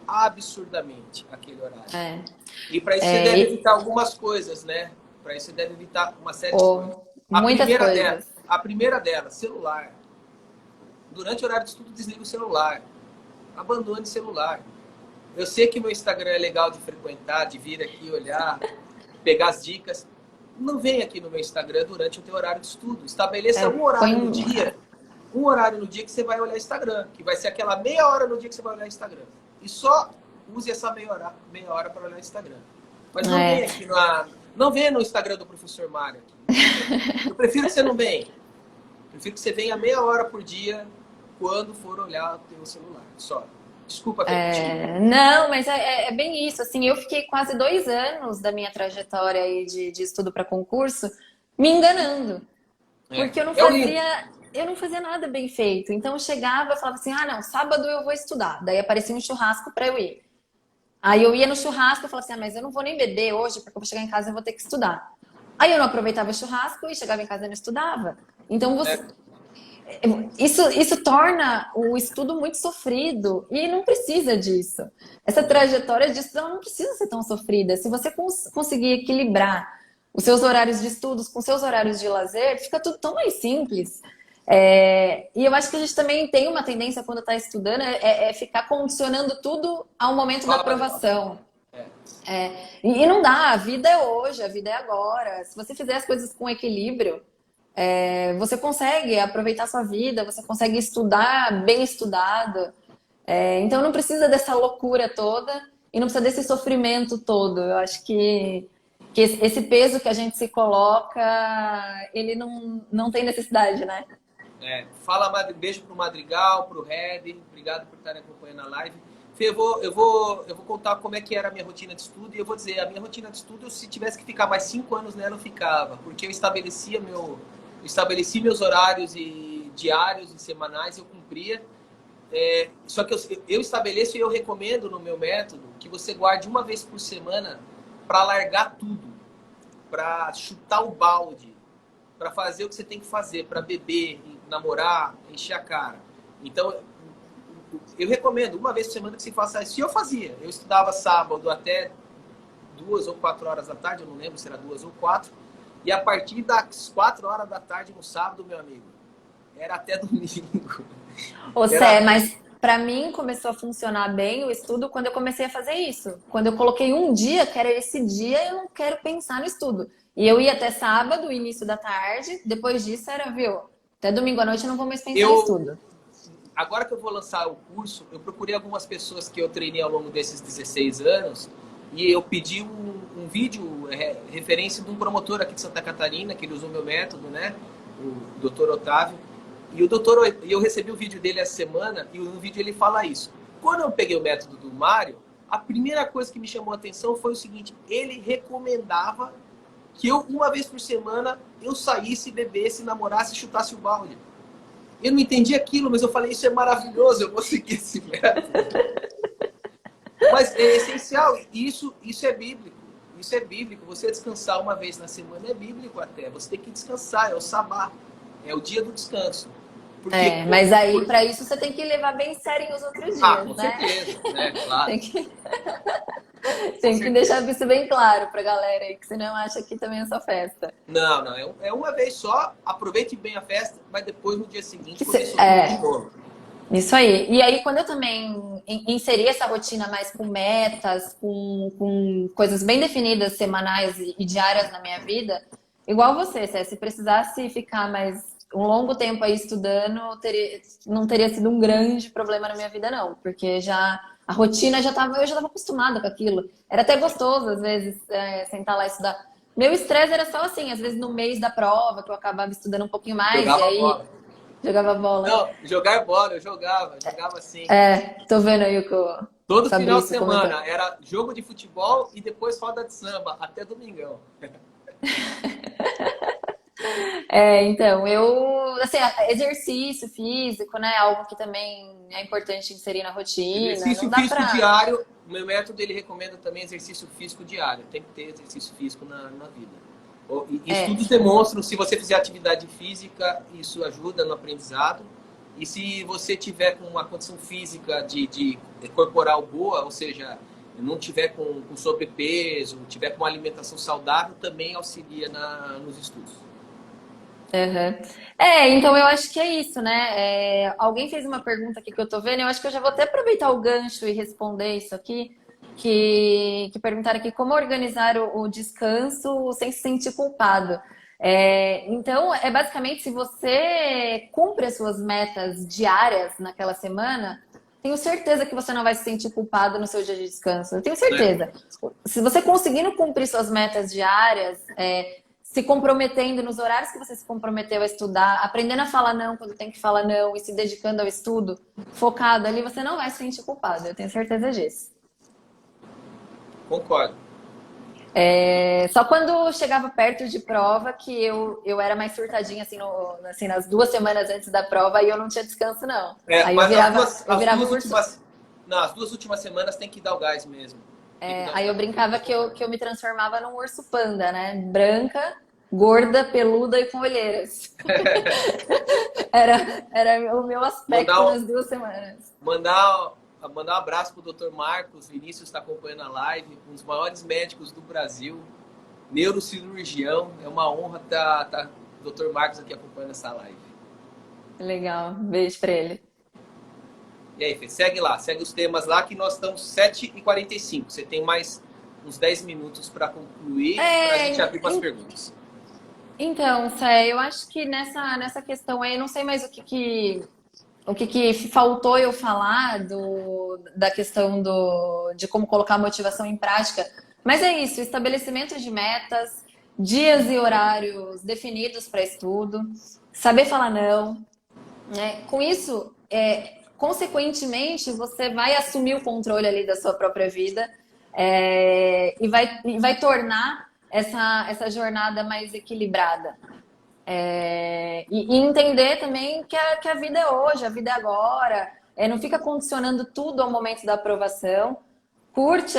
absurdamente aquele horário. E para isso você deve evitar algumas coisas, né? Para isso você deve evitar uma série de coisas. Muitas coisas. A primeira delas, celular. Durante o horário de estudo, desliga o celular. Abandone o celular. Eu sei que meu Instagram é legal de frequentar, de vir aqui olhar, pegar as dicas. Não vem aqui no meu Instagram durante o teu horário de estudo. Estabeleça um horário no dia. Um horário no dia que você vai olhar Instagram. Que vai ser aquela meia hora no dia que você vai olhar Instagram. E só use essa meia hora para olhar Instagram. Mas não vem aqui não venha no Instagram do professor Mário. Eu prefiro que você não venha. Prefiro que você venha meia hora por dia quando for olhar o teu celular. Só. Desculpa, não, mas é bem isso. Assim, eu fiquei quase 2 anos da minha trajetória aí de estudo para concurso me enganando. Porque eu não fazia nada bem feito. Então eu chegava e falava assim, não, sábado eu vou estudar. Daí aparecia um churrasco para eu ir. Aí eu ia no churrasco e falava assim, mas eu não vou nem beber hoje, porque eu vou chegar em casa e vou ter que estudar. Aí eu não aproveitava o churrasco e chegava em casa e não estudava. Então isso torna o estudo muito sofrido e não precisa disso. Essa trajetória de estudo não precisa ser tão sofrida. Se você conseguir equilibrar os seus horários de estudos com seus horários de lazer, fica tudo tão mais simples. E eu acho que a gente também tem uma tendência quando está estudando ficar condicionando tudo ao momento da aprovação. E não dá, a vida é hoje, a vida é agora. Se você fizer as coisas com equilíbrio, você consegue aproveitar a sua vida, você consegue estudar bem estudado. Então não precisa dessa loucura toda e não precisa desse sofrimento todo. Eu acho que esse peso que a gente se coloca, ele não tem necessidade, né? Beijo pro Madrigal, pro Red, obrigado por estarem acompanhando a live. Fê, eu vou contar como é que era a minha rotina de estudo e eu vou dizer, a minha rotina de estudo, se tivesse que ficar mais 5 anos nela, eu ficava, porque eu estabeleci meus horários diários e semanais, eu cumpria. Só que eu estabeleço e eu recomendo no meu método que você guarde uma vez por semana para largar tudo, para chutar o balde, para fazer o que você tem que fazer, para beber, namorar, encher a cara. Então, eu recomendo uma vez por semana que você faça isso. E eu fazia. Eu estudava sábado até 2 ou 4 horas da tarde, eu não lembro se era 2 ou 4. E a partir das 4 horas da tarde no sábado, meu amigo, era até domingo. Mas para mim começou a funcionar bem o estudo quando eu comecei a fazer isso. Quando eu coloquei um dia, que era esse dia, eu não quero pensar no estudo. E eu ia até sábado, início da tarde, depois disso era, até domingo à noite eu não vou mais pensar em estudo. Agora que eu vou lançar o curso, eu procurei algumas pessoas que eu treinei ao longo desses 16 anos e eu pedi um vídeo, referência de um promotor aqui de Santa Catarina, que ele usou meu método, né? O Dr. Otávio. E eu recebi o vídeo dele essa semana e no vídeo ele fala isso. Quando eu peguei o método do Mário, a primeira coisa que me chamou a atenção foi o seguinte, ele recomendava que eu, uma vez por semana, eu saísse, bebesse, namorasse e chutasse o balde. Eu não entendi aquilo, mas eu falei, isso é maravilhoso, eu vou seguir esse método. Mas é essencial, isso é bíblico. Isso é bíblico. Você descansar uma vez na semana é bíblico até. Você tem que descansar, é o sabá. É o dia do descanso. Mas aí, para isso, você tem que levar bem sério os outros dias, com certeza, né? Claro. Com Tem que certeza. deixar isso bem claro pra galera aí, que senão acha que também é só festa. Não, não, é uma vez só, aproveite bem a festa, mas depois no dia seguinte começou tudo de É, novo. isso aí. E aí, quando eu também inseri essa rotina mais com metas, com coisas bem definidas, semanais e diárias na minha vida, igual você, Cé, se precisasse ficar mais um longo tempo aí estudando, não teria sido um grande problema na minha vida, não, porque já a rotina eu já estava acostumada com aquilo. Era até gostoso, às vezes, sentar lá e estudar. Meu estresse era só assim, às vezes no mês da prova, que eu acabava estudando um pouquinho mais, e Jogava aí bola. jogava bola. Não, jogar bola, eu jogava assim. É, tô vendo aí o que o Todo final de Fabrício comentou. semana era jogo de futebol e depois roda de samba, até domingão. É, então, assim, exercício físico, né? Algo que também é importante inserir na rotina. Não Exercício dá físico pra. diário, o meu método ele recomenda também exercício físico diário. Tem que ter exercício físico na vida. E estudos É, demonstram, se você fizer atividade física, isso ajuda no aprendizado. E se você tiver com uma condição física de corporal boa, ou seja, não tiver com sobrepeso, tiver com uma alimentação saudável, também auxilia nos estudos. aham. É, então eu acho que é isso, né? Alguém fez uma pergunta aqui que eu tô vendo, eu acho que eu já vou até aproveitar o gancho e responder isso aqui, que perguntaram aqui como organizar o descanso sem se sentir culpado. Então, é basicamente se você cumpre as suas metas diárias naquela semana, tenho certeza que você não vai se sentir culpado no seu dia de descanso. Eu tenho Né? certeza. Se você conseguindo cumprir suas metas diárias, se comprometendo nos horários que você se comprometeu a estudar, aprendendo a falar não quando tem que falar não e se dedicando ao estudo, focado ali, você não vai se sentir culpado. Eu tenho certeza disso. Concordo. Só quando chegava perto de prova que eu era mais surtadinha, assim, assim, nas 2 semanas antes da prova, aí eu não tinha descanso, não. Aí eu Mas virava, eu as virava duas um urso. últimas, não, as duas últimas semanas tem que dar o gás mesmo. Tem que dar o Aí eu gás. brincava que eu me transformava num urso panda, né? Branca, gorda, peluda e com olheiras. Era o meu Mandar, aspecto nas 2 semanas. mandar, mandar um abraço pro Dr. Marcos Vinícius, está acompanhando a live, um dos maiores médicos do Brasil, neurocirurgião. É uma honra tá o Dr. Marcos aqui acompanhando essa live. Legal, beijo pra ele. E aí, Fê, segue lá, segue os temas lá que nós estamos 7h45. Você tem mais uns 10 minutos para concluir, para a gente abrir para as perguntas. Então, Sé, eu acho que nessa questão aí, eu não sei mais o que faltou eu falar da questão de como colocar a motivação em prática. Mas é isso, estabelecimento de metas, dias e horários definidos para estudo, saber falar não, né? Com isso, consequentemente, você vai assumir o controle ali da sua própria vida, e vai tornar essa jornada mais equilibrada. E entender também que a vida é hoje, a vida é agora. Não fica condicionando tudo ao momento da aprovação. Curte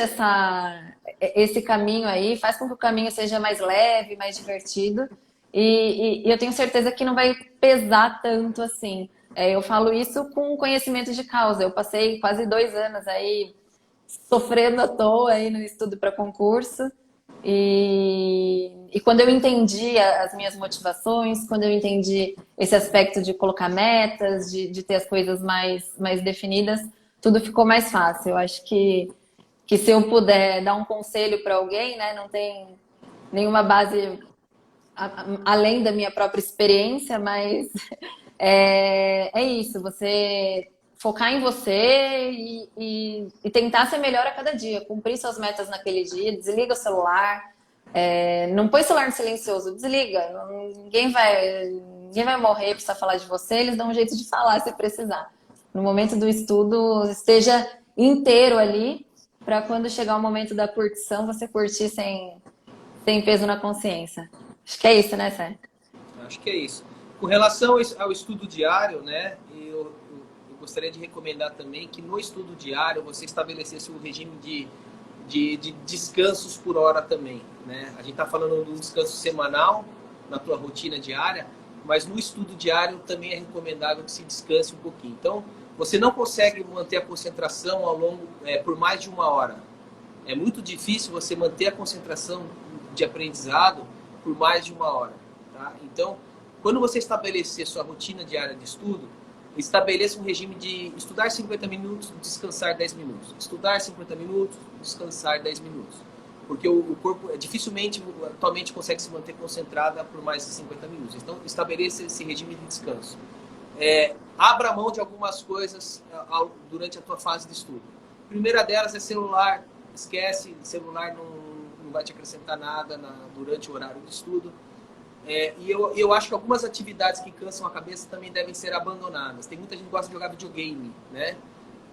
esse caminho aí, faz com que o caminho seja mais leve, mais divertido. E eu tenho certeza que não vai pesar tanto assim. Eu falo isso com conhecimento de causa. Eu passei quase 2 anos aí sofrendo à toa aí no estudo para concurso. E quando eu entendi as minhas motivações, quando eu entendi esse aspecto de colocar metas, de ter as coisas mais definidas, tudo ficou mais fácil. Eu acho que se eu puder dar um conselho para alguém, né, não tem nenhuma base além da minha própria experiência, mas é isso, você focar em você e tentar ser melhor a cada dia, cumprir suas metas naquele dia, desliga o celular, não põe o celular no silencioso, desliga, ninguém vai morrer, precisa falar de você, eles dão um jeito de falar se precisar. No momento do estudo, esteja inteiro ali, para quando chegar o momento da curtição, você curtir sem peso na consciência. Acho que é isso, né, Sé? Acho que é isso. Com relação ao estudo diário, né, eu gostaria de recomendar também que no estudo diário você estabelecesse um regime de descansos por hora também. Né? A gente está falando de um descanso semanal na tua rotina diária, mas no estudo diário também é recomendável que se descanse um pouquinho. Então, você não consegue manter a concentração por mais de 1 hora. É muito difícil você manter a concentração de aprendizado por mais de 1 hora. Tá? Então, quando você estabelecer sua rotina diária de estudo, estabeleça um regime de estudar 50 minutos, descansar 10 minutos. Estudar 50 minutos, descansar 10 minutos. Porque o corpo dificilmente atualmente consegue se manter concentrada por mais de 50 minutos. Então, estabeleça esse regime de descanso. Abra mão de algumas coisas durante a tua fase de estudo. A primeira delas é celular. Esquece, celular não vai te acrescentar nada durante o horário de estudo. E eu acho que algumas atividades que cansam a cabeça também devem ser abandonadas. Tem muita gente que gosta de jogar videogame, né?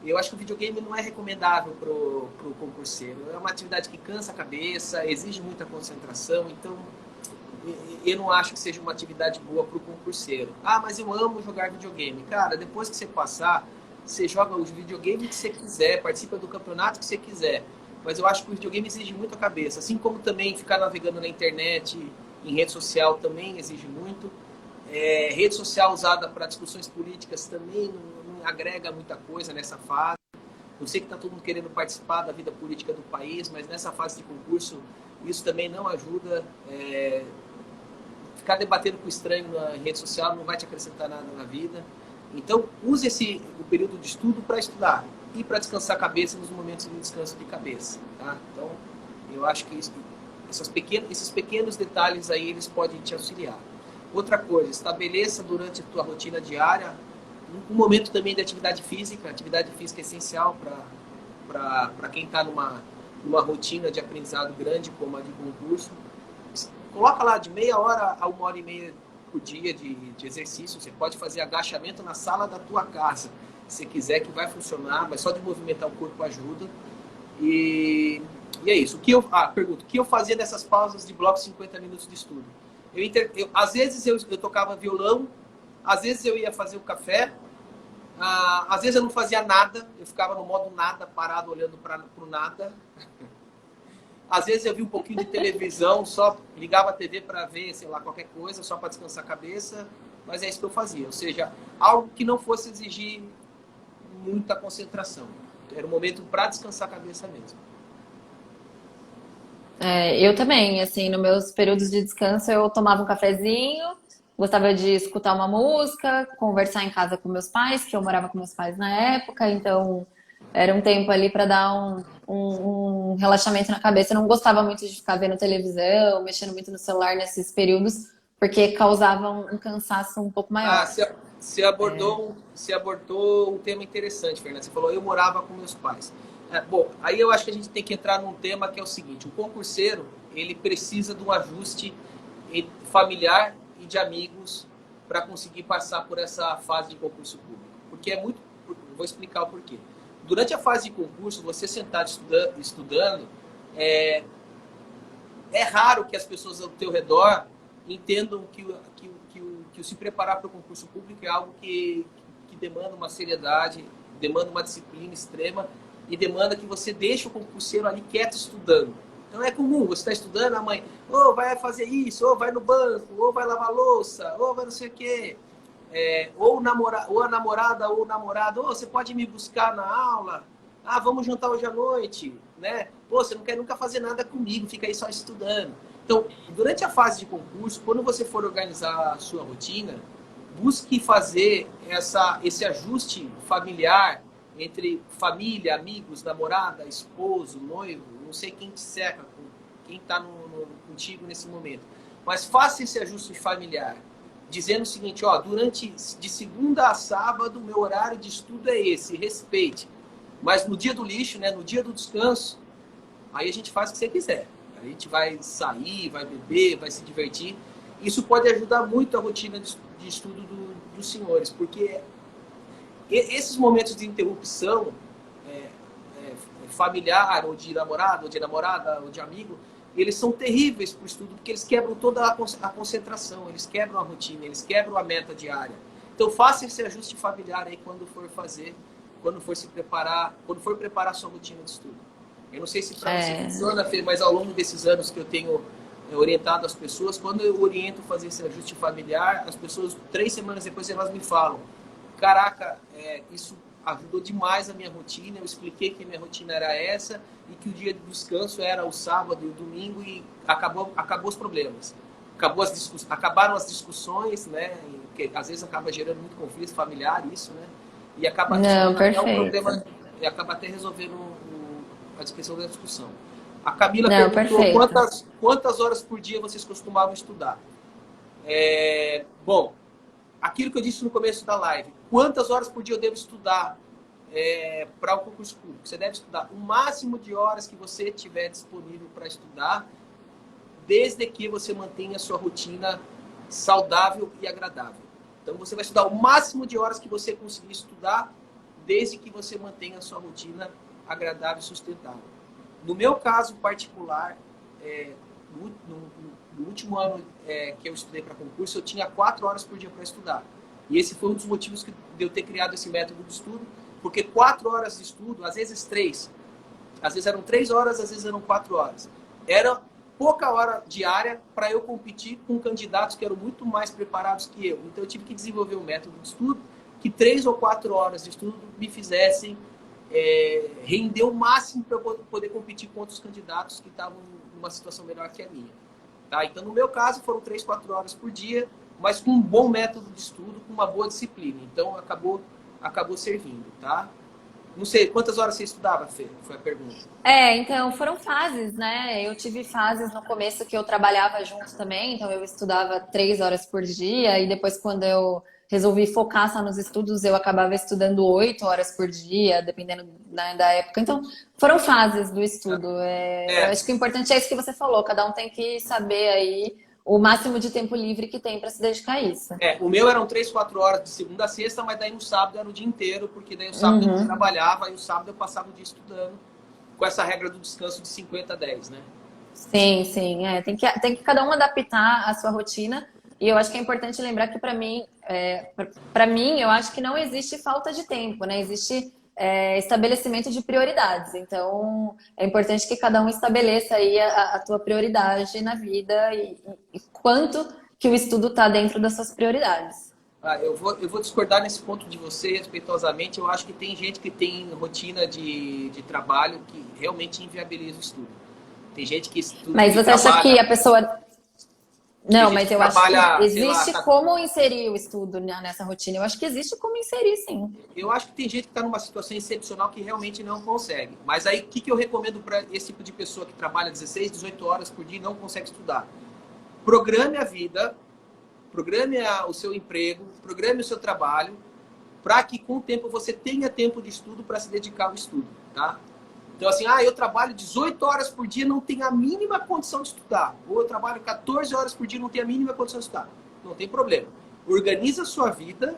Eu acho que o videogame não é recomendável para o concurseiro. É uma atividade que cansa a cabeça, exige muita concentração, então eu não acho que seja uma atividade boa para o concurseiro. Ah, mas eu amo jogar videogame. Cara, depois que você passar, você joga os videogames que você quiser, participa do campeonato que você quiser. Mas eu acho que o videogame exige muito a cabeça. Assim como também ficar navegando na internet, em rede social, também exige muito. Rede social usada para discussões políticas também não agrega muita coisa nessa fase. Eu sei que está todo mundo querendo participar da vida política do país, mas nessa fase de concurso isso também não ajuda. Ficar debatendo com estranho na rede social não vai te acrescentar nada na vida. Então, use o período de estudo para estudar e para descansar a cabeça nos momentos de descanso de cabeça. Tá? Então, eu acho que esses pequenos detalhes aí, eles podem te auxiliar. Outra coisa, estabeleça durante a tua rotina diária um momento também de atividade física. Atividade física é essencial para quem está numa rotina de aprendizado grande como a de concurso. Coloca lá de meia hora a 1h30 por dia de exercício. Você pode fazer agachamento na sala da tua casa, se quiser, que vai funcionar, mas só de movimentar o corpo ajuda. E é isso. Pergunta, o que eu fazia nessas pausas de bloco 50 minutos de estudo? Às vezes eu tocava violão, às vezes eu ia fazer o café, às vezes eu não fazia nada, eu ficava no modo nada, parado, olhando para o nada. Às vezes eu vi um pouquinho de televisão, só ligava a TV para ver, sei lá, qualquer coisa, só para descansar a cabeça, mas é isso que eu fazia. Ou seja, algo que não fosse exigir muita concentração. Era um momento para descansar a cabeça mesmo. Eu também, assim, nos meus períodos de descanso eu tomava um cafezinho, gostava de escutar uma música, conversar em casa com meus pais, que eu morava com meus pais na época, então era um tempo ali para dar um relaxamento na cabeça. Eu não gostava muito de ficar vendo televisão, mexendo muito no celular nesses períodos, porque causava um cansaço um pouco maior. Você abordou um tema interessante, Fernanda. Você falou, eu morava com meus pais. Bom, aí eu acho que a gente tem que entrar num tema que é o seguinte: o concurseiro, ele precisa de um ajuste familiar e de amigos para conseguir passar por essa fase de concurso público. Porque vou explicar o porquê. Durante a fase de concurso, você sentado estudando, é raro que as pessoas ao teu redor entendam que o se preparar para o concurso público é algo que demanda uma seriedade, demanda uma disciplina extrema e demanda que você deixe o concurseiro ali quieto estudando. Então é comum, você está estudando, a mãe, vai fazer isso, vai no banco, vai lavar louça, vai não sei o quê. Ou a namorada ou o namorado, você pode me buscar na aula? Vamos jantar hoje à noite, né? Você não quer nunca fazer nada comigo, fica aí só estudando. Então, durante a fase de concurso, quando você for organizar a sua rotina, busque fazer esse ajuste familiar entre família, amigos, namorada, esposo, noivo, não sei quem te cerca, quem está contigo nesse momento. Mas faça esse ajuste familiar, dizendo o seguinte, de segunda a sábado, meu horário de estudo é esse, respeite. Mas no dia do lixo, né, no dia do descanso, aí a gente faz o que você quiser. A gente vai sair, vai beber, vai se divertir. Isso pode ajudar muito a rotina de estudo dos senhores, porque esses momentos de interrupção familiar, ou de namorado, ou de namorada, ou de amigo, eles são terríveis para o estudo, porque eles quebram toda a concentração, eles quebram a rotina, eles quebram a meta diária. Então faça esse ajuste familiar aí quando for se preparar, quando for preparar a sua rotina de estudo. Eu não sei se para você funciona, Fê, mas ao longo desses anos que eu tenho orientado as pessoas, quando eu oriento fazer esse ajuste familiar, as pessoas 3 semanas depois elas me falam, caraca, isso ajudou demais a minha rotina. Eu expliquei que a minha rotina era essa e que o dia de descanso era o sábado e o domingo e acabou os problemas. Acabaram as discussões, né? Que às vezes acaba gerando muito conflito familiar, isso, né? E acaba Não, resolvendo até um perfeito. problema, e acaba até resolvendo a questão da discussão. A Camila Não, perguntou perfeito. quantas horas por dia vocês costumavam estudar. Bom, aquilo que eu disse no começo da live, quantas horas por dia eu devo estudar para o concurso público? Você deve estudar o máximo de horas que você tiver disponível para estudar, desde que você mantenha a sua rotina saudável e agradável. Então, você vai estudar o máximo de horas que você conseguir estudar, desde que você mantenha a sua rotina agradável e sustentável. No meu caso particular, no último ano que eu estudei para concurso, eu tinha 4 horas por dia para estudar. E esse foi um dos motivos de eu ter criado esse método de estudo, porque 4 horas de estudo, às vezes 3, às vezes eram 3 horas, às vezes eram 4 horas. Era pouca hora diária para eu competir com candidatos que eram muito mais preparados que eu. Então, eu tive que desenvolver um método de estudo que 3 ou 4 horas de estudo me fizessem render o máximo para eu poder competir com outros candidatos que estavam numa situação melhor que a minha. Tá? Então, no meu caso, foram 3, 4 horas por dia, mas com um bom método de estudo, com uma boa disciplina. Então, acabou servindo, tá? Não sei, quantas horas você estudava, Fê? Foi a pergunta. Então foram fases, né? Eu tive fases no começo que eu trabalhava junto também, então eu estudava 3 horas por dia, e depois, quando eu resolvi focar só nos estudos, eu acabava estudando 8 horas por dia, dependendo, né, da época. Então, foram fases do estudo. Eu acho que o importante é isso que você falou, cada um tem que saber aí o máximo de tempo livre que tem para se dedicar a isso. O meu eram 3, 4 horas de segunda a sexta, mas daí no sábado era o dia inteiro, porque daí o sábado eu trabalhava e o sábado eu passava o dia estudando, com essa regra do descanso de 50 a 10, né? Sim, sim. Tem que cada um adaptar a sua rotina. E eu acho que é importante lembrar que, para mim, eu acho que não existe falta de tempo, né? Existe estabelecimento de prioridades. Então, é importante que cada um estabeleça aí a tua prioridade na vida e quanto que o estudo está dentro das suas prioridades. Eu vou discordar nesse ponto de você, respeitosamente. Eu acho que tem gente que tem rotina de trabalho que realmente inviabiliza o estudo. Tem gente que estuda, Mas você acha que a pessoa... Não, mas eu acho que existe como inserir o estudo nessa rotina. Eu acho que existe como inserir, sim. Eu acho que tem gente que está numa situação excepcional que realmente não consegue. Mas aí, o que eu recomendo para esse tipo de pessoa que trabalha 16, 18 horas por dia e não consegue estudar? Programe a vida, programe o seu emprego, programe o seu trabalho, para que com o tempo você tenha tempo de estudo para se dedicar ao estudo, tá? Então, assim, eu trabalho 18 horas por dia, não tenho a mínima condição de estudar. Ou eu trabalho 14 horas por dia, não tenho a mínima condição de estudar. Não tem problema. Organiza a sua vida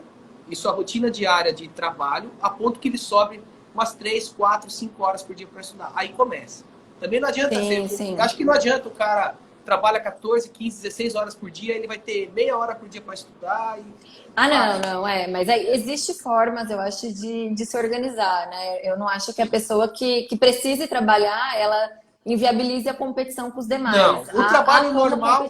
e sua rotina diária de trabalho a ponto que ele sobre umas 3, 4, 5 horas por dia para estudar. Aí começa. Também não adianta Sim. Acho que não adianta o cara trabalha 14, 15, 16 horas por dia, ele vai ter meia hora por dia para estudar. Não, mas aí existe formas, eu acho, de se organizar, né? Eu não acho que a pessoa que precise trabalhar, ela inviabilize a competição com os demais. Não, o trabalho normal,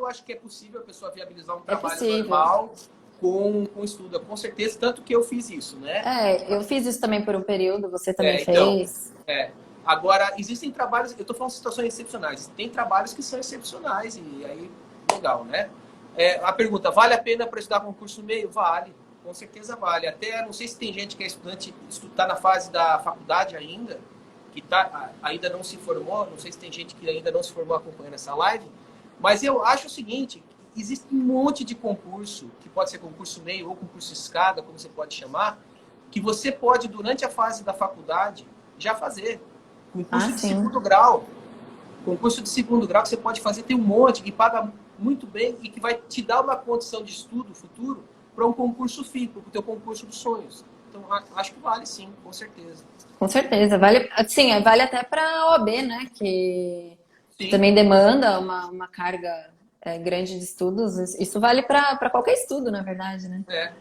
eu acho que é possível a pessoa viabilizar um trabalho normal com estudo, com certeza, tanto que eu fiz isso, né? Eu fiz isso também por um período, você também fez. Agora, existem trabalhos, eu estou falando de situações excepcionais, tem trabalhos que são excepcionais e aí, legal, né? A pergunta, vale a pena para estudar concurso meio? Vale, com certeza vale. Até, não sei se tem gente que é estudante, está na fase da faculdade ainda, que ainda não se formou, não sei se tem gente que ainda não se formou acompanhando essa live, mas eu acho o seguinte, existe um monte de concurso, que pode ser concurso meio ou concurso escada, como você pode chamar, que você pode, durante a fase da faculdade, já fazer. Concurso de segundo grau. Concurso de segundo grau que você pode fazer, tem um monte que paga muito bem e que vai te dar uma condição de estudo futuro para um concurso FICO, para o teu concurso dos sonhos. Então, acho que vale sim, com certeza. Com certeza. Vale até para a OAB, né? Que também demanda uma carga grande de estudos. Isso vale para qualquer estudo, na verdade, né?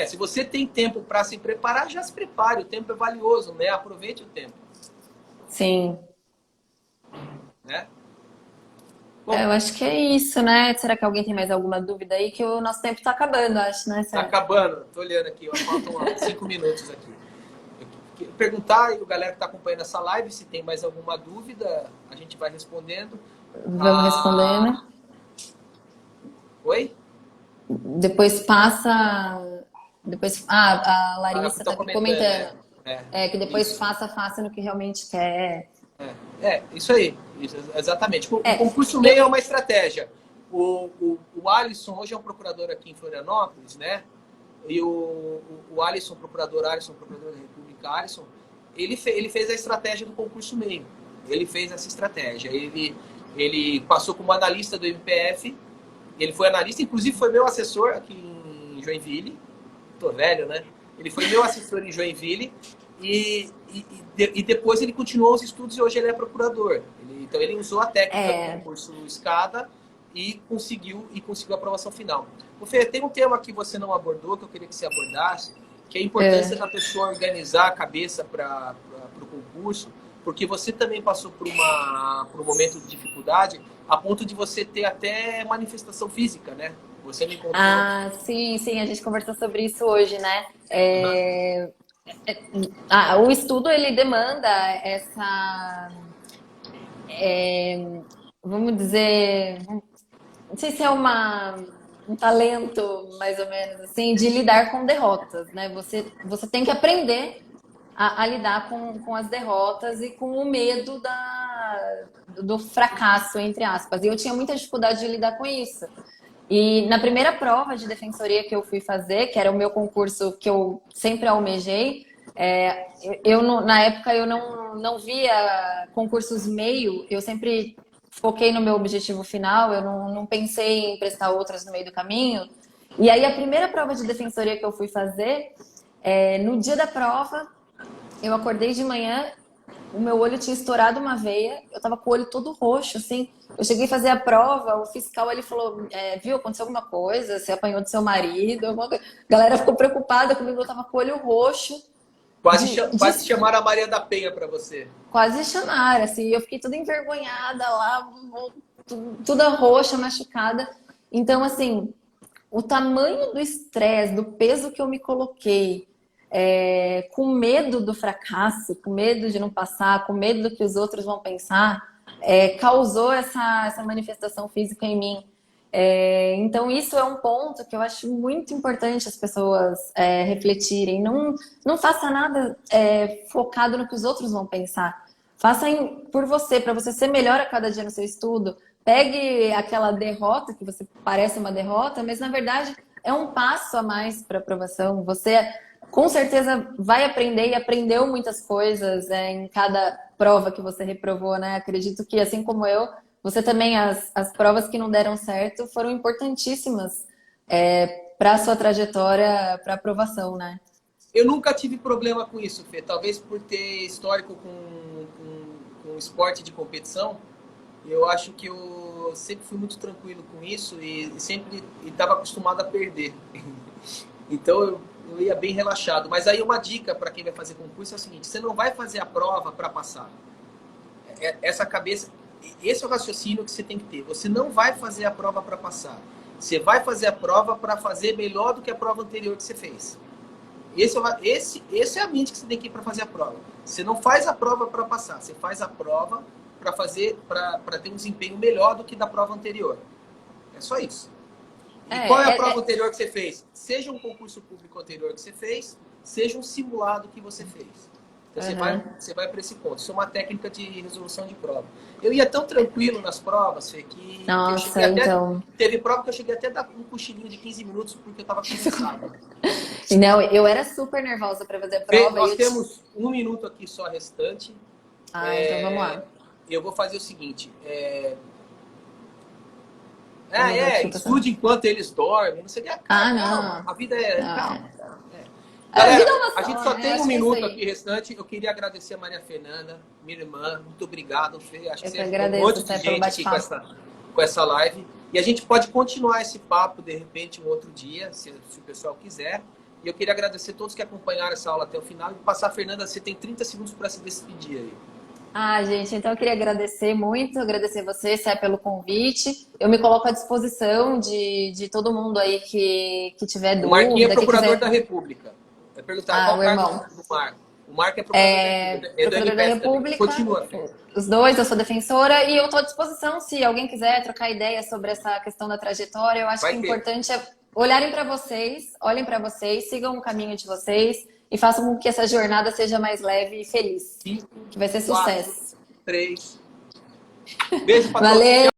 Se você tem tempo para se preparar, já se prepare. O tempo é valioso, né? Aproveite o tempo. Sim. Né? Bom, Eu acho que é isso, né? Será que alguém tem mais alguma dúvida aí? Que o nosso tempo tá acabando, acho, né, tá Sérgio? acabando. Tô olhando aqui, ó, faltam 5 minutos aqui. Eu queria perguntar, e o galera que está acompanhando essa live, se tem mais alguma dúvida, a gente vai respondendo. Vamos respondendo. Ah, oi? Depois passa. Depois. Ah, a Ah, Larissa estão tá aqui comentando, comentando. É, É, que depois isso. faça fácil no que realmente quer. Isso aí. Isso, exatamente. O É, concurso eu. meio é uma estratégia. O Alisson hoje é um procurador aqui em Florianópolis, né? E o Alisson, procurador da República, Alisson, ele fez a estratégia do concurso meio. Ele fez essa estratégia. Ele passou como analista do MPF. Ele foi analista, inclusive foi meu assessor aqui em Joinville. Tô velho, né? Ele foi meu assessor em Joinville e depois ele continuou os estudos e hoje ele é procurador. Então ele usou a técnica do É, concurso escada e conseguiu a aprovação final. O Fê, tem um tema que você não abordou, que eu queria que você abordasse, que é a importância é. da pessoa organizar a cabeça para o concurso, porque você também passou por um momento de dificuldade, a ponto de você ter até manifestação física, né? Você me contou. Ah, sim, sim, a gente conversou sobre isso hoje, né? Uhum. O estudo ele demanda essa, vamos dizer, não sei se é um talento, mais ou menos, assim, de lidar com derrotas, né? Você tem que aprender a lidar com as derrotas e com o medo do fracasso, entre aspas. E eu tinha muita dificuldade de lidar com isso. E na primeira prova de defensoria que eu fui fazer, que era o meu concurso que eu sempre almejei, na época eu não via concursos meio, eu sempre foquei no meu objetivo final, eu não pensei em prestar outras no meio do caminho. E aí a primeira prova de defensoria que eu fui fazer, no dia da prova, eu acordei de manhã, o meu olho tinha estourado uma veia, eu tava com o olho todo roxo, assim. Eu cheguei a fazer a prova, o fiscal ele falou: viu, aconteceu alguma coisa? Você apanhou do seu marido? A galera ficou preocupada comigo, eu tava com o olho roxo, Quase chamaram a Maria da Penha para você. quase chamaram, assim. Eu fiquei toda envergonhada lá, toda roxa, machucada. Então, assim, o tamanho do estresse, do peso que eu me coloquei, com medo do fracasso, com medo de não passar, com medo do que os outros vão pensar, causou essa manifestação física em mim. Então, isso é um ponto que eu acho muito importante as pessoas refletirem. Não faça nada focado no que os outros vão pensar. Faça por você, para você ser melhor a cada dia no seu estudo. Pegue aquela derrota, que você parece uma derrota, mas na verdade é um passo a mais para a aprovação. Você com certeza vai aprender e aprendeu muitas coisas em cada prova que você reprovou, né? Acredito que, assim como eu, você também, as provas que não deram certo foram importantíssimas para a sua trajetória para aprovação, né? Eu nunca tive problema com isso, Fê. Talvez por ter histórico com esporte de competição, eu acho que eu sempre fui muito tranquilo com isso e sempre estava acostumado a perder. Então eu ia bem relaxado. Mas aí uma dica para quem vai fazer concurso é o seguinte: você não vai fazer a prova para passar. Essa cabeça, esse é o raciocínio que você tem que ter. Você não vai fazer a prova para passar. Você vai fazer a prova para fazer melhor do que a prova anterior que você fez. Esse é a mente que você tem que ir para fazer a prova. Você não faz a prova para passar, você faz a prova para ter um desempenho melhor do que da prova anterior. É só isso. E qual é a prova anterior que você fez? Seja um concurso público anterior que você fez, seja um simulado que você fez. Então você vai para esse ponto. Isso é uma técnica de resolução de prova. Eu ia tão tranquilo nas provas, Fê, que eu Nossa, cheguei até. então. Teve prova que eu cheguei até a dar um cochilinho de 15 minutos porque eu estava cansado. Não, eu era super nervosa para fazer a Fê, prova. nós temos 1 minuto aqui só restante. Então vamos lá. Eu vou fazer o seguinte. Estude enquanto eles dormem. Não sei o que. Calma, Não. a vida é. Calma. A vida é Galera, uma só, a gente só né? tem Acho um que é isso minuto aí. aqui restante. Eu queria agradecer a Maria Fernanda, minha irmã. Muito obrigado, Fê. Acho que Eu você que ajudou um agradeço, monte de Sé, pelo gente aqui bate-papo. com essa live. E a gente pode continuar esse papo, de repente, um outro dia, se o pessoal quiser. E eu queria agradecer a todos que acompanharam essa aula até o final. E passar, Fernanda, você tem 30 segundos para se despedir aí. Ah, gente, então eu queria agradecer muito, agradecer você, Sé, pelo convite. Eu me coloco à disposição de todo mundo aí que tiver O Marquinhos é dúvida, que procurador quiser. da República. Vai perguntar Ah, qual o cargo irmão. do Marco. O Marco é procurador da República. É do Procurador da MPF também. República, Continua, Fê. os dois, eu sou defensora e eu estou à disposição se alguém quiser trocar ideia sobre essa questão da trajetória. Eu acho que Vai o ter. importante é olharem para vocês, olhem para vocês, sigam o caminho de vocês e façam com que essa jornada seja mais leve e feliz, 5, que vai ser 4, sucesso. 3. Beijo pra todos. Valeu!